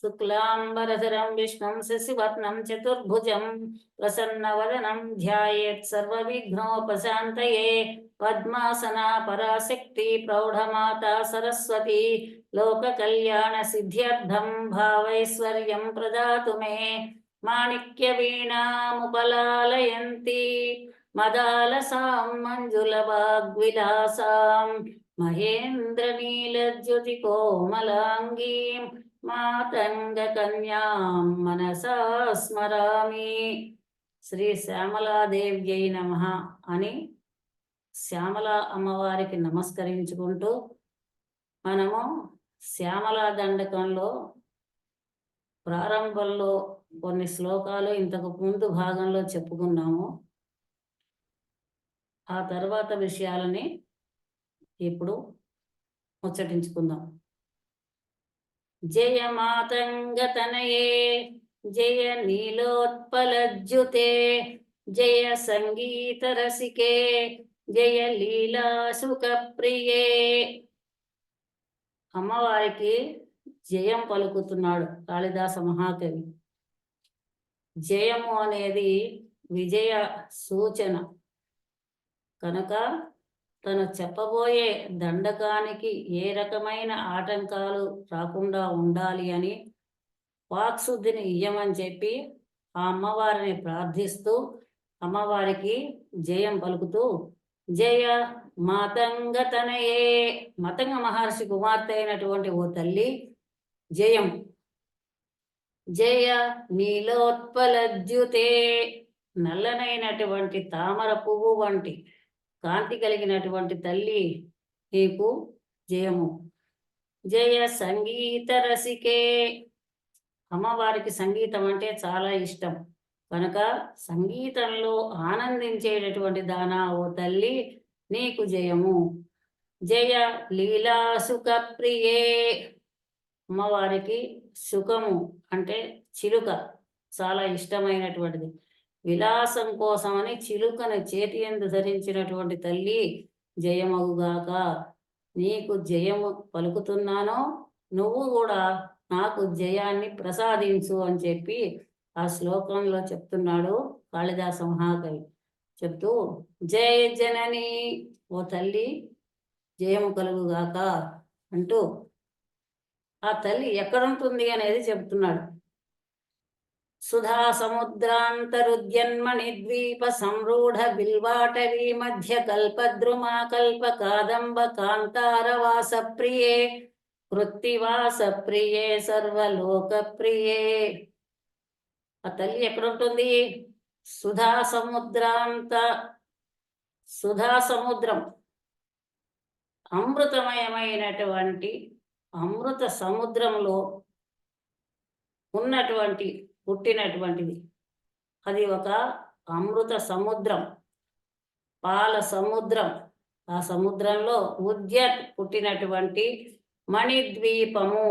शुक्लांबरधरं विष्णुं शशिवर्णं चतुर्भुजं प्रसन्नवदनं ध्यायेत् सर्वविघ्नोपशान्तये। पद्मासना पराशक्ति प्रौढमाता सरस्वती लोककल्याणसिद्ध्यर्थं भावैश्वर्यं प्रदातु मे। माणिक्यवीणामुपलालयन्ती मदालसां मञ्जुलवाग्विलासां महेन्द्रनीलज्योतिकोमलाङ्गीं मातङ्गकन्यां मनसा स्मरामि। శ్రీ శ్యామలాదేవ్యై నమః అని శ్యామల అమ్మవారికి నమస్కరించుకుంటూ మనము శ్యామలా దండకంలో ప్రారంభంలో కొన్ని శ్లోకాలు ఇంతకు ముందు భాగంలో చెప్పుకున్నాము. ఆ తర్వాత విషయాలని ఇప్పుడు ముచ్చటించుకుందాం. జయ మాతంగతనయే జయ నీలోత్పలజ్యుతే జయ సంగీత రసికే జయ లీలా సుఖప్రియే. అమ్మవారికి జయం పలుకుతున్నాడు కాళిదాస మహాకవి. జయము అనేది విజయ సూచన కనుక తను చెప్పబోయే దండకానికి ఏ రకమైన ఆటంకాలు రాకుండా ఉండాలి అని వాక్శుద్ధిని ఇయ్యమని చెప్పి ఆ అమ్మవారిని ప్రార్థిస్తూ అమ్మవారికి జయం పలుకుతూ జయ మాతంగతనయే, మతంగ మహర్షి కుమార్తె అయినటువంటి ఓ తల్లి జయం. జయ నీలోత్పలద్యుతే, నల్లనైనటువంటి తామర పువ్వు వంటి కాంతి కలిగినటువంటి తల్లి నీకు జయము. జయ సంగీత రసికే, అమ్మవారికి సంగీతం అంటే చాలా ఇష్టం కనుక సంగీతంలో ఆనందించేటటువంటి దానా ఓ తల్లి నీకు జయము. జయ లీలా సుఖ ప్రియే, అమ్మవారికి సుఖము అంటే చిలుక చాలా ఇష్టమైనటువంటిది. విలాసం కోసమని చిలుకను చేతి యందు ధరించినటువంటి తల్లి జయమగుగాక. నీకు జయము పలుకుతున్నానో నువ్వు కూడా నాకు జయాన్ని ప్రసాదించు అని చెప్పి ఆ శ్లోకంలో చెప్తున్నాడు కాళిదాస మహాకవి. చెప్తూ జయ జనని, ఓ తల్లి జయము కలుగుగాక అంటూ ఆ తల్లి ఎక్కడుంటుంది అనేది చెప్తున్నాడు. సుధా సముద్రాంతరుద్యన్మణి ద్వీప సంరూఢ బిల్వాటవీ మధ్య కల్పద్రుమా కల్ప కాదంబ కాంతారవాస ప్రియే కృత్తివాస ప్రియే సర్వలోక ప్రియే. ఆ తల్లి ఎక్కడుంటుంది? సుధా సముద్రం, అమృతమయమైనటువంటి అమృత సముద్రంలో ఉన్నటువంటి పుట్టినటువంటిది. అది ఒక అమృత సముద్రం, పాల సముద్రం. ఆ సముద్రంలో ఉద్యత్ పుట్టినటువంటి మణిద్వీపము.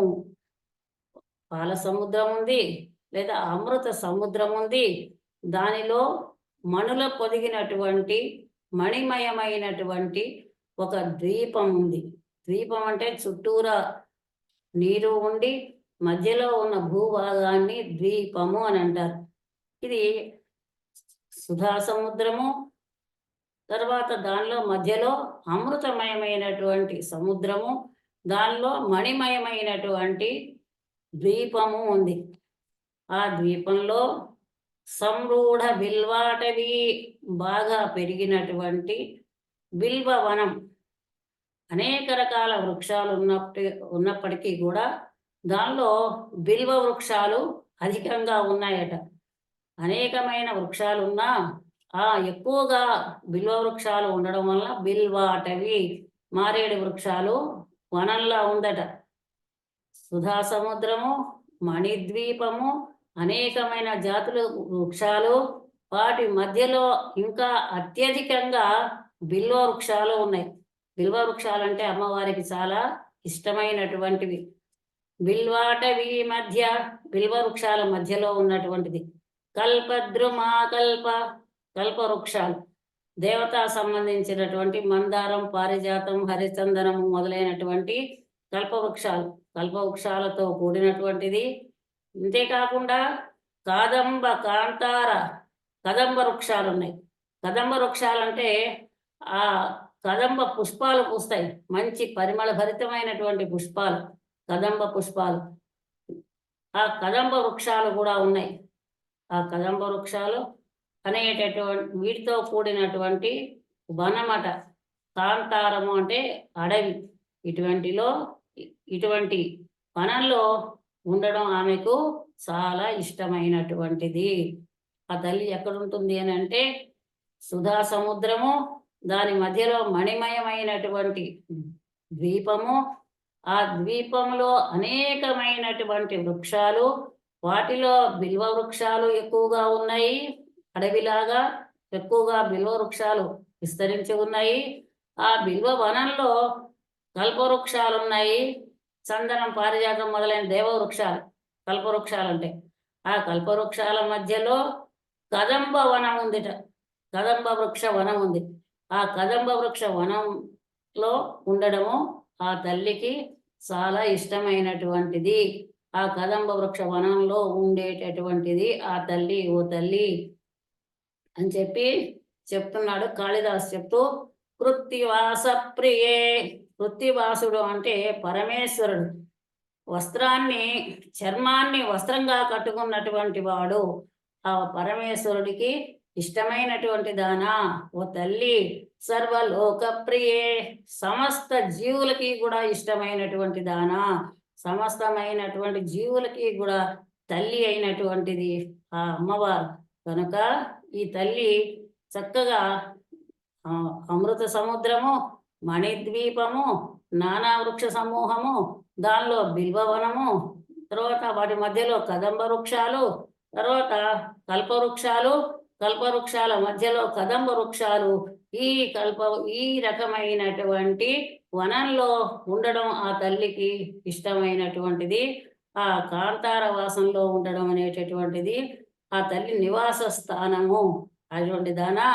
పాల సముద్రం ఉంది లేదా అమృత సముద్రం ఉంది, దానిలో మణుల పొదిగినటువంటి మణిమయమైనటువంటి ఒక ద్వీపం ఉంది. ద్వీపం అంటే చుట్టూరా నీరు ఉండి మధ్యలో ఉన్న భూభాగాన్ని ద్వీపము అని అంటారు. ఇది సుధా సముద్రము. తర్వాత దానిలో మధ్యలో అమృతమయమైనటువంటి సముద్రము, దానిలో మణిమయమైనటువంటి ద్వీపము ఉంది. ఆ ద్వీపంలో సంరూఢ బిల్వాటవి, బాగా పెరిగినటువంటి బిల్వవనం, అనేక రకాల వృక్షాలు ఉన్నప్పటికీ కూడా దానిలో బిల్వ వృక్షాలు అధికంగా ఉన్నాయట. అనేకమైన వృక్షాలు ఉన్నా ఎక్కువగా బిల్వ వృక్షాలు ఉండడం వల్ల బిల్వాటవి, మారేడు వృక్షాలు వనంలా ఉందట. సుధా సముద్రము, మణిద్వీపము, అనేకమైన జాతుల వృక్షాలు, వాటి మధ్యలో ఇంకా అత్యధికంగా బిల్వ వృక్షాలు ఉన్నాయి. బిల్వ వృక్షాలు అంటే అమ్మవారికి చాలా ఇష్టమైనటువంటివి. బిల్వాటవి మధ్య, బిల్వ వృక్షాల మధ్యలో ఉన్నటువంటిది. కల్పద్రుమా కల్ప వృక్షాలు, దేవతా సంబంధించినటువంటి మందారం, పారిజాతం, హరిచందనము మొదలైనటువంటి కల్పవృక్షాలు, కల్పవృక్షాలతో కూడినటువంటిది. ఇంతేకాకుండా కాదంబ, కాంతార, కదంబ వృక్షాలు ఉన్నాయి. కదంబ వృక్షాలంటే ఆ కదంబ పుష్పాలు పూస్తాయి. మంచి పరిమళ భరితమైనటువంటి పుష్పాలు, కదంబ పుష్పాలు. ఆ కదంబ వృక్షాలు కూడా ఉన్నాయి. ఆ కదంబ వృక్షాలు అనేటటువంటి వీటితో కూడినటువంటి వనమట. కాంతారము అంటే అడవి. ఇటువంటిలో ఇటువంటి వనంలో ఉండడం ఆమెకు చాలా ఇష్టమైనటువంటిది. ఆ తల్లి ఎక్కడుంటుంది అని అంటే సుధా సముద్రము, దాని మధ్యలో మణిమయమైనటువంటి ద్వీపము, ఆ ద్వీపంలో అనేకమైనటువంటి వృక్షాలు, వాటిలో బిల్వ వృక్షాలు ఎక్కువగా ఉన్నాయి. అడవిలాగా ఎక్కువగా బిల్వ వృక్షాలు విస్తరించి ఉన్నాయి. ఆ బిల్వ వనంలో కల్పవృక్షాలున్నాయి. చందనం, పారిజాతం మొదలైన దేవవృక్షాలు కల్పవృక్షాలంటే. ఆ కల్పవృక్షాల మధ్యలో కదంబ వనం ఉందిట. కదంబ వృక్ష వనం ఉంది. ఆ కదంబ వృక్ష వనంలో ఉండడము ఆ తల్లికి చాలా ఇష్టమైనటువంటిది. ఆ కదంబ వృక్ష వనంలో ఉండేటటువంటిది ఆ తల్లి. ఓ తల్లి అని చెప్పి చెప్తున్నాడు కాళిదాసు చెప్తూ, కృత్తివాస ప్రియే. కృత్తివాసుడు అంటే పరమేశ్వరుడు. వస్త్రాన్ని, చర్మాన్ని వస్త్రంగా కట్టుకున్నటువంటి వాడు. ఆ పరమేశ్వరుడికి ఇష్టమైనటువంటి దానా ఓ తల్లి. సర్వలోక ప్రియే. సమస్త జీవులకి కూడా ఇష్టమైనటువంటి దానా. సమస్తమైనటువంటి జీవులకి కూడా తల్లి అయినటువంటిది ఆ అమ్మవారు. కనుక ఈ తల్లి చక్కగా అమృత సముద్రము, మణిద్వీపము, నానా వృక్ష సమూహము, దానిలో బిల్వవనము, తర్వాత వాటి మధ్యలో కదంబ వృక్షాలు, తర్వాత కల్పవృక్షాలు, కల్పవృక్షాల మధ్యలో కదంబ వృక్షాలు, ఈ ఈ రకమైనటువంటి వనంలో ఉండడం ఆ తల్లికి ఇష్టమైనటువంటిది. ఆ కాంతార వాసంలో ఉండడం అనేటటువంటిది ఆ తల్లి నివాస స్థానము. అటువంటి దానా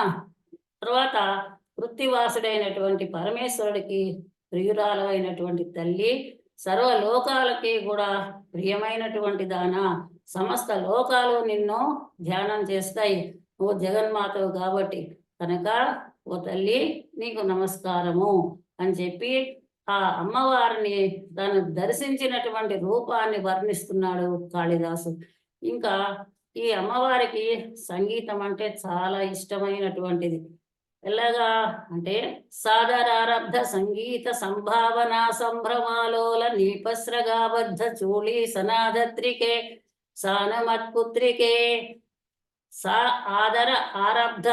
తర్వాత వృత్తివాసుడైనటువంటి పరమేశ్వరుడికి ప్రియురాలైనటువంటి తల్లి, సర్వలోకాలకి కూడా ప్రియమైనటువంటి దానా. సమస్త లోకాలు నిన్ను ధ్యానం చేస్తాయి. ఓ జగన్మాతవు కాబట్టి కనుక ఓ తల్లి నీకు నమస్కారము అని చెప్పి ఆ అమ్మవారిని తను దర్శించినటువంటి రూపాన్ని వర్ణిస్తున్నాడు కాళిదాసు. ఇంకా ఈ అమ్మవారికి సంగీతం అంటే చాలా ఇష్టమైనటువంటిది. ఎలాగా అంటే సాదరారబ్ధ సంగీత సంభావన సంభ్రమాలోల నీపస్రగాబద్ధ చూళీ సనాదత్రికే సానమత్పుత్రికే. సా ఆదర ఆరబ్ధ,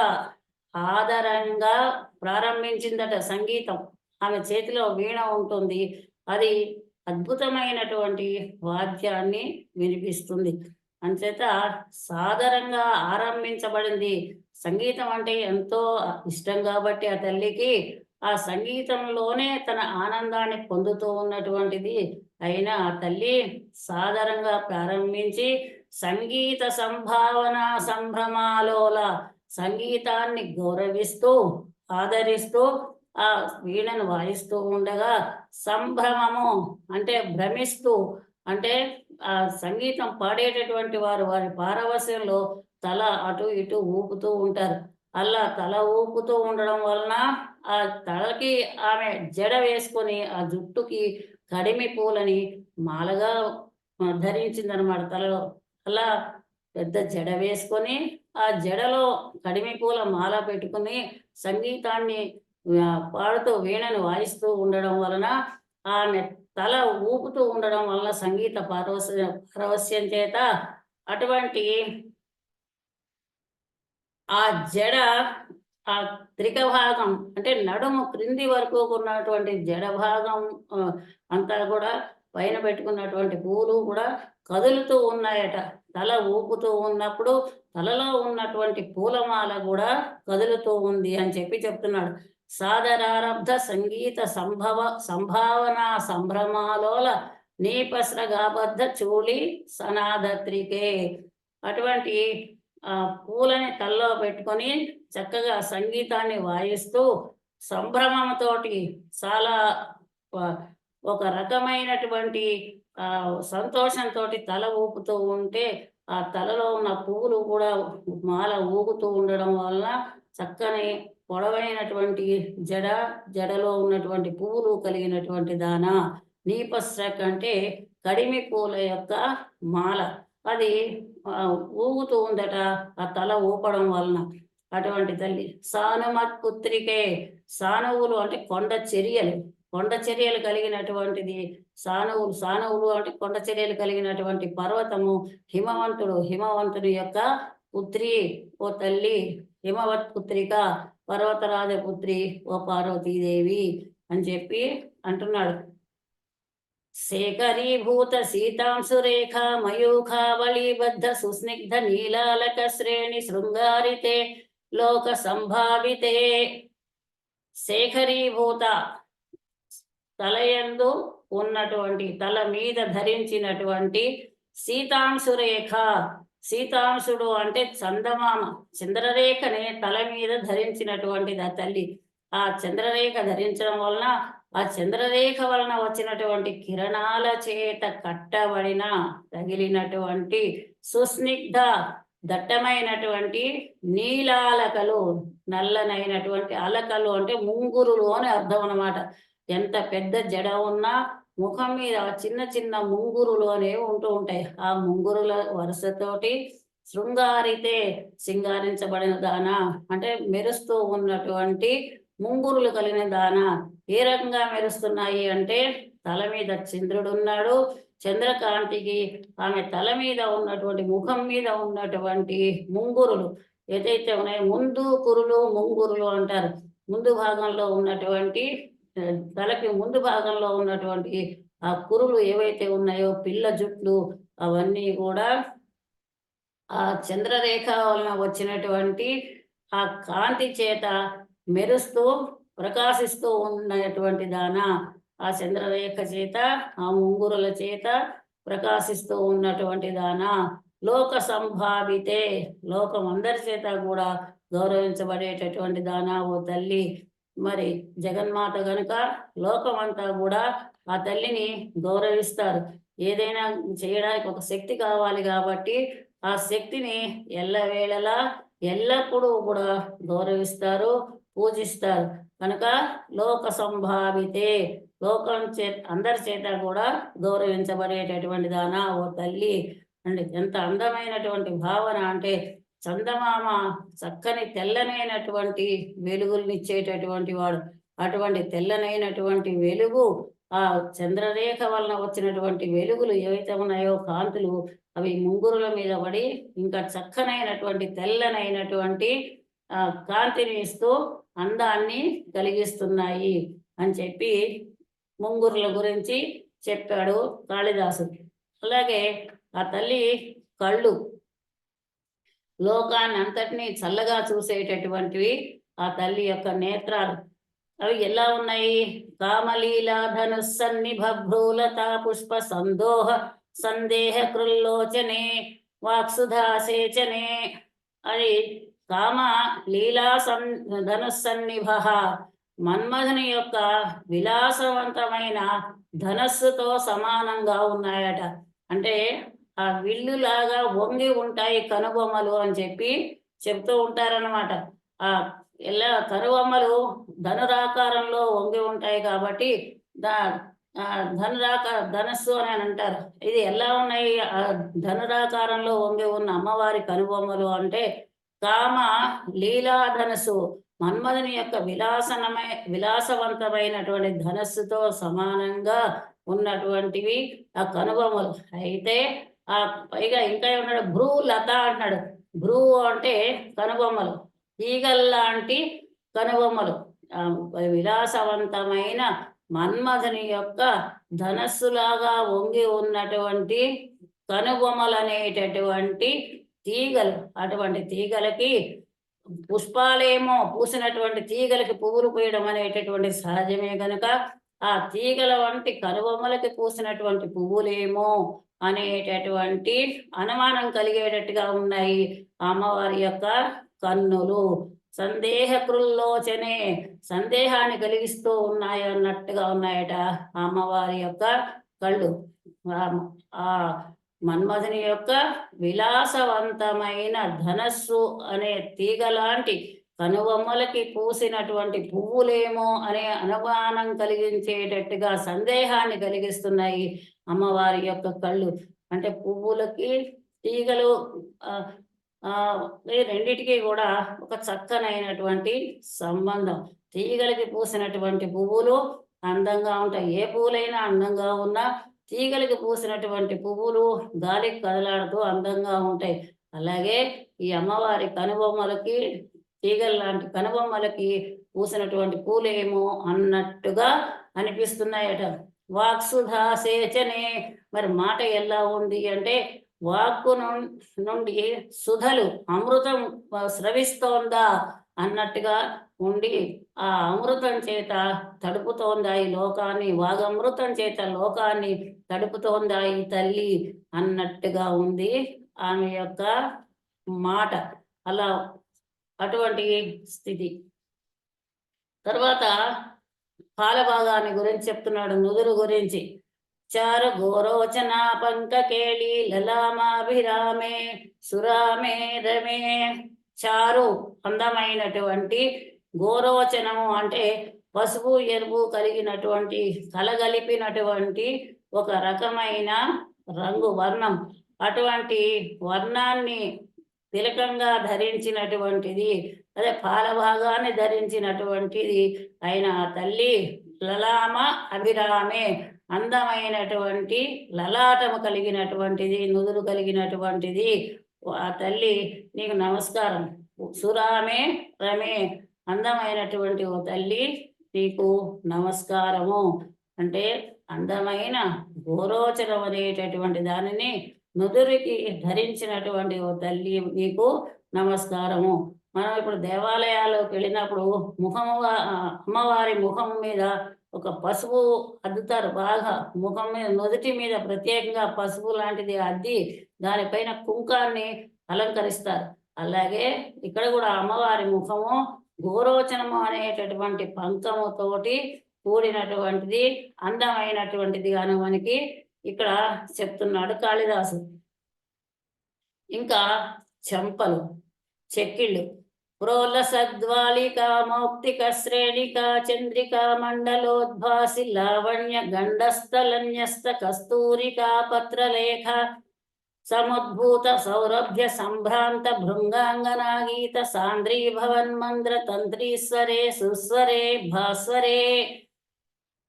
ఆదరంగా ప్రారంభించిందట సంగీతం. ఆమె చేతిలో వీణ ఉంటుంది. అది అద్భుతమైనటువంటి వాద్యాన్ని వినిపిస్తుంది. అంచేత సాదరంగా ఆరంభించబడింది. సంగీతం అంటే ఎంతో ఇష్టం కాబట్టి ఆ తల్లికి ఆ సంగీతంలోనే తన ఆనందాన్ని పొందుతూ ఉన్నటువంటిది అయినా ఆ తల్లి సాదరంగా ప్రారంభించి సంగీత సంభావన సంభ్రమాలోల, సంగీతాన్ని గౌరవిస్తూ ఆదరిస్తూ ఆ వీణను వాయిస్తూ ఉండగా సంభ్రమము అంటే భ్రమిస్తూ, అంటే ఆ సంగీతం పాడేటటువంటి వారు వారి పారవస్యంలో తల అటు ఇటు ఊపుతూ ఉంటారు. అలా తల ఊపుతూ ఉండడం వలన ఆ తలకి ఆమె జడ వేసుకొని ఆ జుట్టుకి కడిమి పూలని మాలగా ధరించిందనమాట తలలో. అలా పెద్ద జడ వేసుకొని ఆ జడలో కడిమి పూల మాల పెట్టుకుని సంగీతాన్ని పాడుతూ వీణను వాయిస్తూ ఉండడం వలన ఆమె తల ఊపుతూ ఉండడం వలన సంగీత పారవస్యం చేత అటువంటి ఆ జడ ఆ త్రిక భాగం అంటే నడుము క్రింది వరకు ఉన్నటువంటి జడ భాగం అంతా కూడా పైన పెట్టుకున్నటువంటి పూలు కూడా కదులుతూ ఉన్నాయట. తల ఊపుతూ ఉన్నప్పుడు తలలో ఉన్నటువంటి పూలమాల కూడా కదులుతూ ఉంది అని చెప్పి చెప్తున్నాడు. సాదరారబ్ధ సంగీత సంభావన సంభ్రమాలోల నీపస్రగాబద్ధ చూళి సనాదత్రికే. అటువంటి పూలని తల్లో పెట్టుకొని చక్కగా సంగీతాన్ని వాయిస్తూ సంభ్రమంతోటి చాలా ఒక రకమైనటువంటి సంతోషంతో తల ఊపుతూ ఉంటే ఆ తలలో ఉన్న పువ్వులు కూడా మాల ఊగుతూ ఉండడం వలన చక్కని పొడవైనటువంటి జడ, జడలో ఉన్నటువంటి పువ్వులు కలిగినటువంటి దాన. నీపశ్రక్ అంటే కడిమి పూల యొక్క మాల. అది ఊగుతూ ఉందట ఆ తల ఊపడం వలన. అటువంటి తల్లి సానుమత్పుత్రికే. సానువులు అంటే కొండ చర్యలు, కొండ చర్యలు కలిగినటువంటిది సానువులు. సానువులు అంటే కొండ చర్యలు కలిగినటువంటి పర్వతము. హిమవంతుడి యొక్క పుత్రి, ఓ తల్లి హిమవత్ పుత్రిక, పర్వతరాజ పుత్రి, ఓ పార్వతీదేవి అని చెప్పి అంటున్నాడు. శేఖరీభూత సీతాంశురేఖ మయూఖావళీబద్ధ సుస్నిగ్ధ నీలాలక శ్రేణి శృంగారితే లోక సంభావితే. శేఖరీభూత తలయందు ఉన్నటువంటి, తల మీద ధరించినటువంటి సీతాంశురేఖ. సీతాంశుడు అంటే చందమామ, చంద్రరేఖని తల మీద ధరించినటువంటిది ఆ తల్లి. ఆ చంద్రరేఖ ధరించడం వలన, ఆ చంద్రరేఖ వలన వచ్చినటువంటి కిరణాల చేత కట్టబడిన, తగిలినటువంటి సుస్నిగ్ధ దట్టమైనటువంటి నీలాలకలు, నల్లనైనటువంటి అలకలు అంటే ముంగురులు అని అర్థం అన్నమాట. ఎంత పెద్ద జడ ఉన్నా ముఖం మీద చిన్న చిన్న ముంగురులు అనేవి ఉంటూ ఉంటాయి. ఆ ముంగురుల వరుసతోటి శృంగారితే సింగారించబడిన దాన అంటే మెరుస్తూ ఉన్నటువంటి ముంగురులు కలిగిన దాన. ఏ రకంగా మెరుస్తున్నాయి అంటే తల మీద చంద్రుడున్నాడు. చంద్రకాంతికి ఆమె తల మీద ఉన్నటువంటి, ముఖం మీద ఉన్నటువంటి ముంగురులు ఏదైతే ఉన్నాయో, ముందు కురులు ముంగురులు అంటారు. ముందు భాగంలో ఉన్నటువంటి, తలకి ముందు భాగంలో ఉన్నటువంటి ఆ కురులు ఏవైతే ఉన్నాయో, పిల్ల జుట్లు, అవన్నీ కూడా ఆ చంద్రరేఖ వలన వచ్చినటువంటి ఆ కాంతి చేత మెరుస్తూ ప్రకాశిస్తూ ఉన్నటువంటి దాన. ఆ చంద్రరేఖ చేత, ఆ ముంగురుల చేత ప్రకాశిస్తూ ఉన్నటువంటి దాన. లోక సంభావితే, లోకం అందరి చేత కూడా గౌరవించబడేటటువంటి దాన ఓ తల్లి. మరి జగన్మాత గనుక లోకమంతా కూడా ఆ తల్లిని గౌరవిస్తారు. ఏదైనా చేయడానికి ఒక శక్తి కావాలి కాబట్టి ఆ శక్తిని ఎల్లవేళలా ఎల్లప్పుడూ కూడా గౌరవిస్తారు, పూజిస్తారు. కనుక లోక సంభావితే, లోకం అందరి చేత కూడా గౌరవించబడేటటువంటి దానా ఓ తల్లి. అంటే ఎంత అందమైనటువంటి భావన అంటే, చందమామ చక్కని తెల్లనైనటువంటి వెలుగుల్నిచ్చేటటువంటి వాడు. అటువంటి తెల్లనైనటువంటి వెలుగు, ఆ చంద్రరేఖ వలన వచ్చినటువంటి వెలుగులు ఏవైతే ఉన్నాయో, కాంతులు, అవి ముంగురుల మీద పడి ఇంకా చక్కనైనటువంటి తెల్లనైనటువంటి కాంతిని ఇస్తూ అందాన్ని కలిగిస్తున్నాయి అని చెప్పి ముంగురుల గురించి చెప్పాడు కాళిదాసు. అలాగే ఆ తల్లి కళ్ళు లోకాన్ని అంతటినీ చల్లగా చూసేటటువంటివి ఆ తల్లి యొక్క నేత్రాలు. అవి ఎలా ఉన్నాయి? కామలీలా ధనుస్సన్నిభ్రూలతా పుష్ప సందోహ సందేహ కృల్లోచనే వాక్సుధాసేచనే. అది కామ లీలా ధనుస్సన్నిభ, మన్మధుని యొక్క విలాసవంతమైన ధనస్సుతో సమానంగా ఉన్నాయట. అంటే ఆ విల్లులాగా వంగి ఉంటాయి కనుబొమ్మలు అని చెప్పి చెప్తూ ఉంటారన్నమాట. ఆ ఎలా కనుబొమ్మలు ధనురాకారంలో వంగి ఉంటాయి కాబట్టి ధనస్సు అని అంటారు. ఇది ఎలా ఉన్నాయి? ఆ ధనురాకారంలో వంగి ఉన్న అమ్మవారి కనుబొమ్మలు అంటే కామ లీలా ధనస్సు, మన్మధుని యొక్క విలాసవంతమైనటువంటి ధనస్సుతో సమానంగా ఉన్నటువంటివి ఆ కనుబొమ్మలు. అయితే ఆ పైగా ఇంకా ఏమన్నాడు? భ్రూ లత అంటున్నాడు. భ్రూ అంటే కనుబొమ్మలు, తీగల్లాంటి కనుబొమ్మలు. విలాసవంతమైన మన్మధుని యొక్క ధనస్సులాగా వంగి ఉన్నటువంటి కనుబొమ్మలు అనేటటువంటి తీగలు. అటువంటి తీగలకి పుష్పాలేమో, పూసినటువంటి తీగలకి పువ్వులు పూయడం అనేటటువంటి సహజమే కనుక ఆ తీగల వంటి కనుబొమ్మలకి పూసినటువంటి పువ్వులేమో అనేటటువంటి అనుమానం కలిగేటట్టుగా ఉన్నాయి అమ్మవారి యొక్క కన్నులు. సందేహకృల్లోచనే, సందేహాన్ని కలిగిస్తూ ఉన్నాయి అన్నట్టుగా ఉన్నాయట అమ్మవారి యొక్క కళ్ళు. ఆ మన్మధుని యొక్క విలాసవంతమైన ధనస్సు అనే తీగలాంటి కనుబొమ్మలకి పూసినటువంటి పువ్వులేమో అనే అనుమానం కలిగించేటట్టుగా సందేహాన్ని కలిగిస్తున్నాయి అమ్మవారి యొక్క కళ్ళు. అంటే పువ్వులకి తీగలు ఈ రెండిటికి కూడా ఒక చక్కనైనటువంటి సంబంధం. తీగలకి పూసినటువంటి పువ్వులు అందంగా ఉంటాయి. ఏ పువ్వులైనా అందంగా ఉన్నా తీగలకి పూసినటువంటి పువ్వులు గాలికి కదలాడుతూ అందంగా ఉంటాయి. అలాగే ఈ అమ్మవారి కనుబొమ్మలకి తీగల లాంటి కనుబొమ్మలకి పూసినటువంటి పూలేమో అన్నట్టుగా అనిపిస్తున్నాయట. వాక్సుధా సేచనే, మరి మాట ఎలా ఉంది అంటే వాక్కు నుండి సుధలు అమృతం స్రవిస్తోందా అన్నట్టుగా ఉండి ఆ అమృతం చేత తడుపుతోందా ఈ లోకాన్ని, వాగమృతం చేత లోకాన్ని తడుపుతోందా ఈ తల్లి అన్నట్టుగా ఉంది ఆమె యొక్క మాట. అలా అటువంటి స్థితి. తర్వాత పాలభాగాన్ని గురించి చెప్తున్నాడు, నుదురు గురించి. చారు గోరోచన పంకకేళి లలామాభిరామే సురామే రమే. చారు అందమైనటువంటి, గోరోచనము అంటే పసుపు ఎరుపు కలిగినటువంటి, కలగలిపినటువంటి ఒక రకమైన రంగు వర్ణం. అటువంటి వర్ణాన్ని తిలకంగా ధరించినటువంటిది, అదే పాలభాగాన్ని ధరించినటువంటిది అయిన తల్లి లలామ అభిరామే, అందమైనటువంటి లలాటము కలిగినటువంటిది, నుదురు కలిగినటువంటిది ఆ తల్లి నీకు నమస్కారం. సురామే రమే, అందమైనటువంటి ఓ తల్లి నీకు నమస్కారము. అంటే అందమైన గోరోచనం అనేటటువంటి దానిని నుదురికి ధరించినటువంటి ఓ తల్లి నీకు నమస్కారము. మనం ఇప్పుడు దేవాలయాల్లోకి వెళ్ళినప్పుడు అమ్మవారి ముఖం మీద ఒక పసుపు అద్దుతారు, బాగా ముఖం మీద నుదుటి మీద ప్రత్యేకంగా పసుపు లాంటిది అద్ది దానిపైన కుంకాన్ని అలంకరిస్తారు. అలాగే ఇక్కడ కూడా అమ్మవారి ముఖము గోరోచనము అనేటటువంటి పంకముతోటి కూడినటువంటిది, అందమైనటువంటిది అని మనకి ఇక్కడ చెప్తున్నాడు కాళిదాసు. ఇంకా చెంపలు, చెక్కిళ్ళు. ప్రోలసద్వాలికా మౌక్తిక శ్రేణికా చంద్రికా మండలోద్భాసి లావణ్య గండస్థలన్యస్త కస్తూరికా పత్రలేఖ సముద్భూత సౌరభ్య సంభ్రాంత భృంగాంగనాగీత సాంద్రీ భవన్మంద్ర తంత్రీస్వరే సుస్వరే భాస్వరే.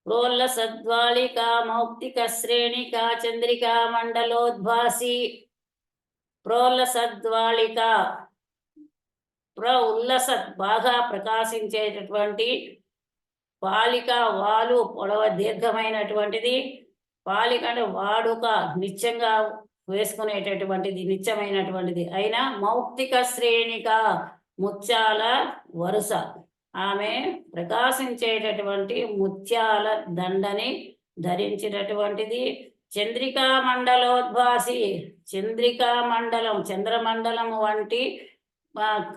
ప్రోల్లసద్వాళికా మౌక్తిక శ్రేణికా చంద్రికా మండలోద్భాసి. ప్రోల్లసద్వాళిక, ఉల్లసత్ బాగా ప్రకాశించేటటువంటి, పాలిక వాలు పొడవ దీర్ఘమైనటువంటిది, పాలిక అంటే వాడుక నిత్యంగా వేసుకునేటటువంటిది, నిత్యమైనటువంటిది అయినా మౌక్తిక శ్రేణిక ముత్యాల వరుస. ఆమె ప్రకాశించేటటువంటి ముత్యాల దండని ధరించినటువంటిది. చంద్రికా మండలోద్భాసి, చంద్రికా మండలం చంద్రమండలం వంటి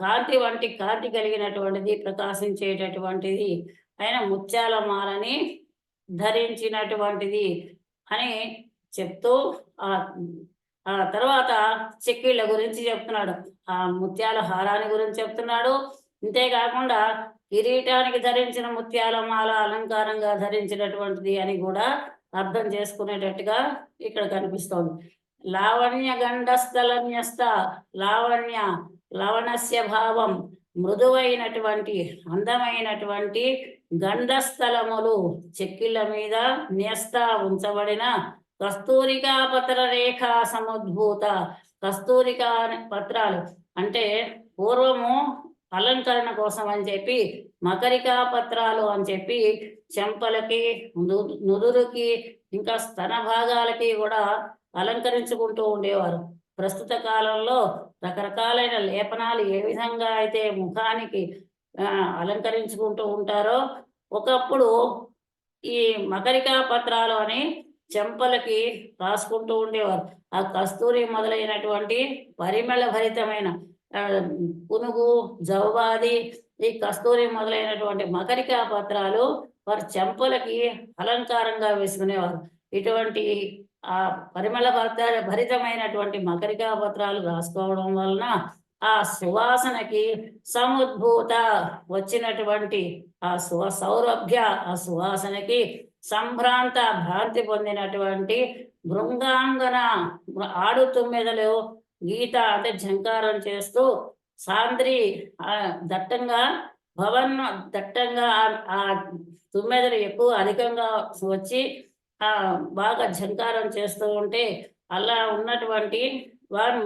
కాంతి వంటి కాంతి కలిగినటువంటిది, ప్రకాశించేటటువంటిది అయిన ముత్యాల మాలని ధరించినటువంటిది అని చెప్తూ ఆ తర్వాత చెక్కిళ్ళ గురించి చెప్తున్నాడు, ఆ ముత్యాల హారాన్ని గురించి చెప్తున్నాడు. అంతేకాకుండా కిరీటానికి ధరించిన ముత్యాల మాల అలంకారంగా ధరించినటువంటిది అని కూడా అర్థం చేసుకునేటట్టుగా ఇక్కడ కనిపిస్తోంది. లావణ్య గండస్థలన్యస్త, లావణ్య లవణస్య భావం, మృదువైనటువంటి అందమైనటువంటి గండస్థలములు చెక్కిళ్ళ మీద న్యస్త ఉంచబడిన కస్తూరికా పత్ర రేఖా సముద్భూత. కస్తూరికా పత్రాలు అంటే పూర్వము అలంకరణ కోసం అని చెప్పి మకరికా పత్రాలు అని చెప్పి చెంపలకి, నుదురుకి, ఇంకా స్తన భాగాలకి కూడా అలంకరించుకుంటూ ఉండేవారు. ప్రస్తుత కాలంలో రకరకాలైన లేపనాలు ఏ విధంగా అయితే ముఖానికి అలంకరించుకుంటూ ఉంటారో, ఒకప్పుడు ఈ మకరికా పత్రాలు అని చెంపలకి రాసుకుంటూ ఉండేవారు. ఆ కస్తూరి మొదలైనటువంటి పరిమళ భరితమైన పునుగు, జవ్వాది, ఈ కస్తూరి మొదలైనటువంటి మకరికా పత్రాలు వారి చెంపలకి అలంకారంగా వేసుకునేవారు. ఇటువంటి ఆ పరిమళ భరితమైనటువంటి మకరికా పత్రాలు రాసుకోవడం వలన ఆ సువాసనకి సముద్భూత వచ్చినటువంటి ఆ సౌరభ్య ఆ సువాసనకి సంభ్రాంత భ్రాంతి పొందినటువంటి బృంగాంగన ఆడు తుమ్మెదలు గీత అంటే ఝంకారం చేస్తూ సాంద్రి దట్టంగా దట్టంగా ఆ తుమ్మెదలు ఎక్కువ అధికంగా వచ్చి బాగా ఝంకారం చేస్తూ ఉంటే అలా ఉన్నటువంటి వారు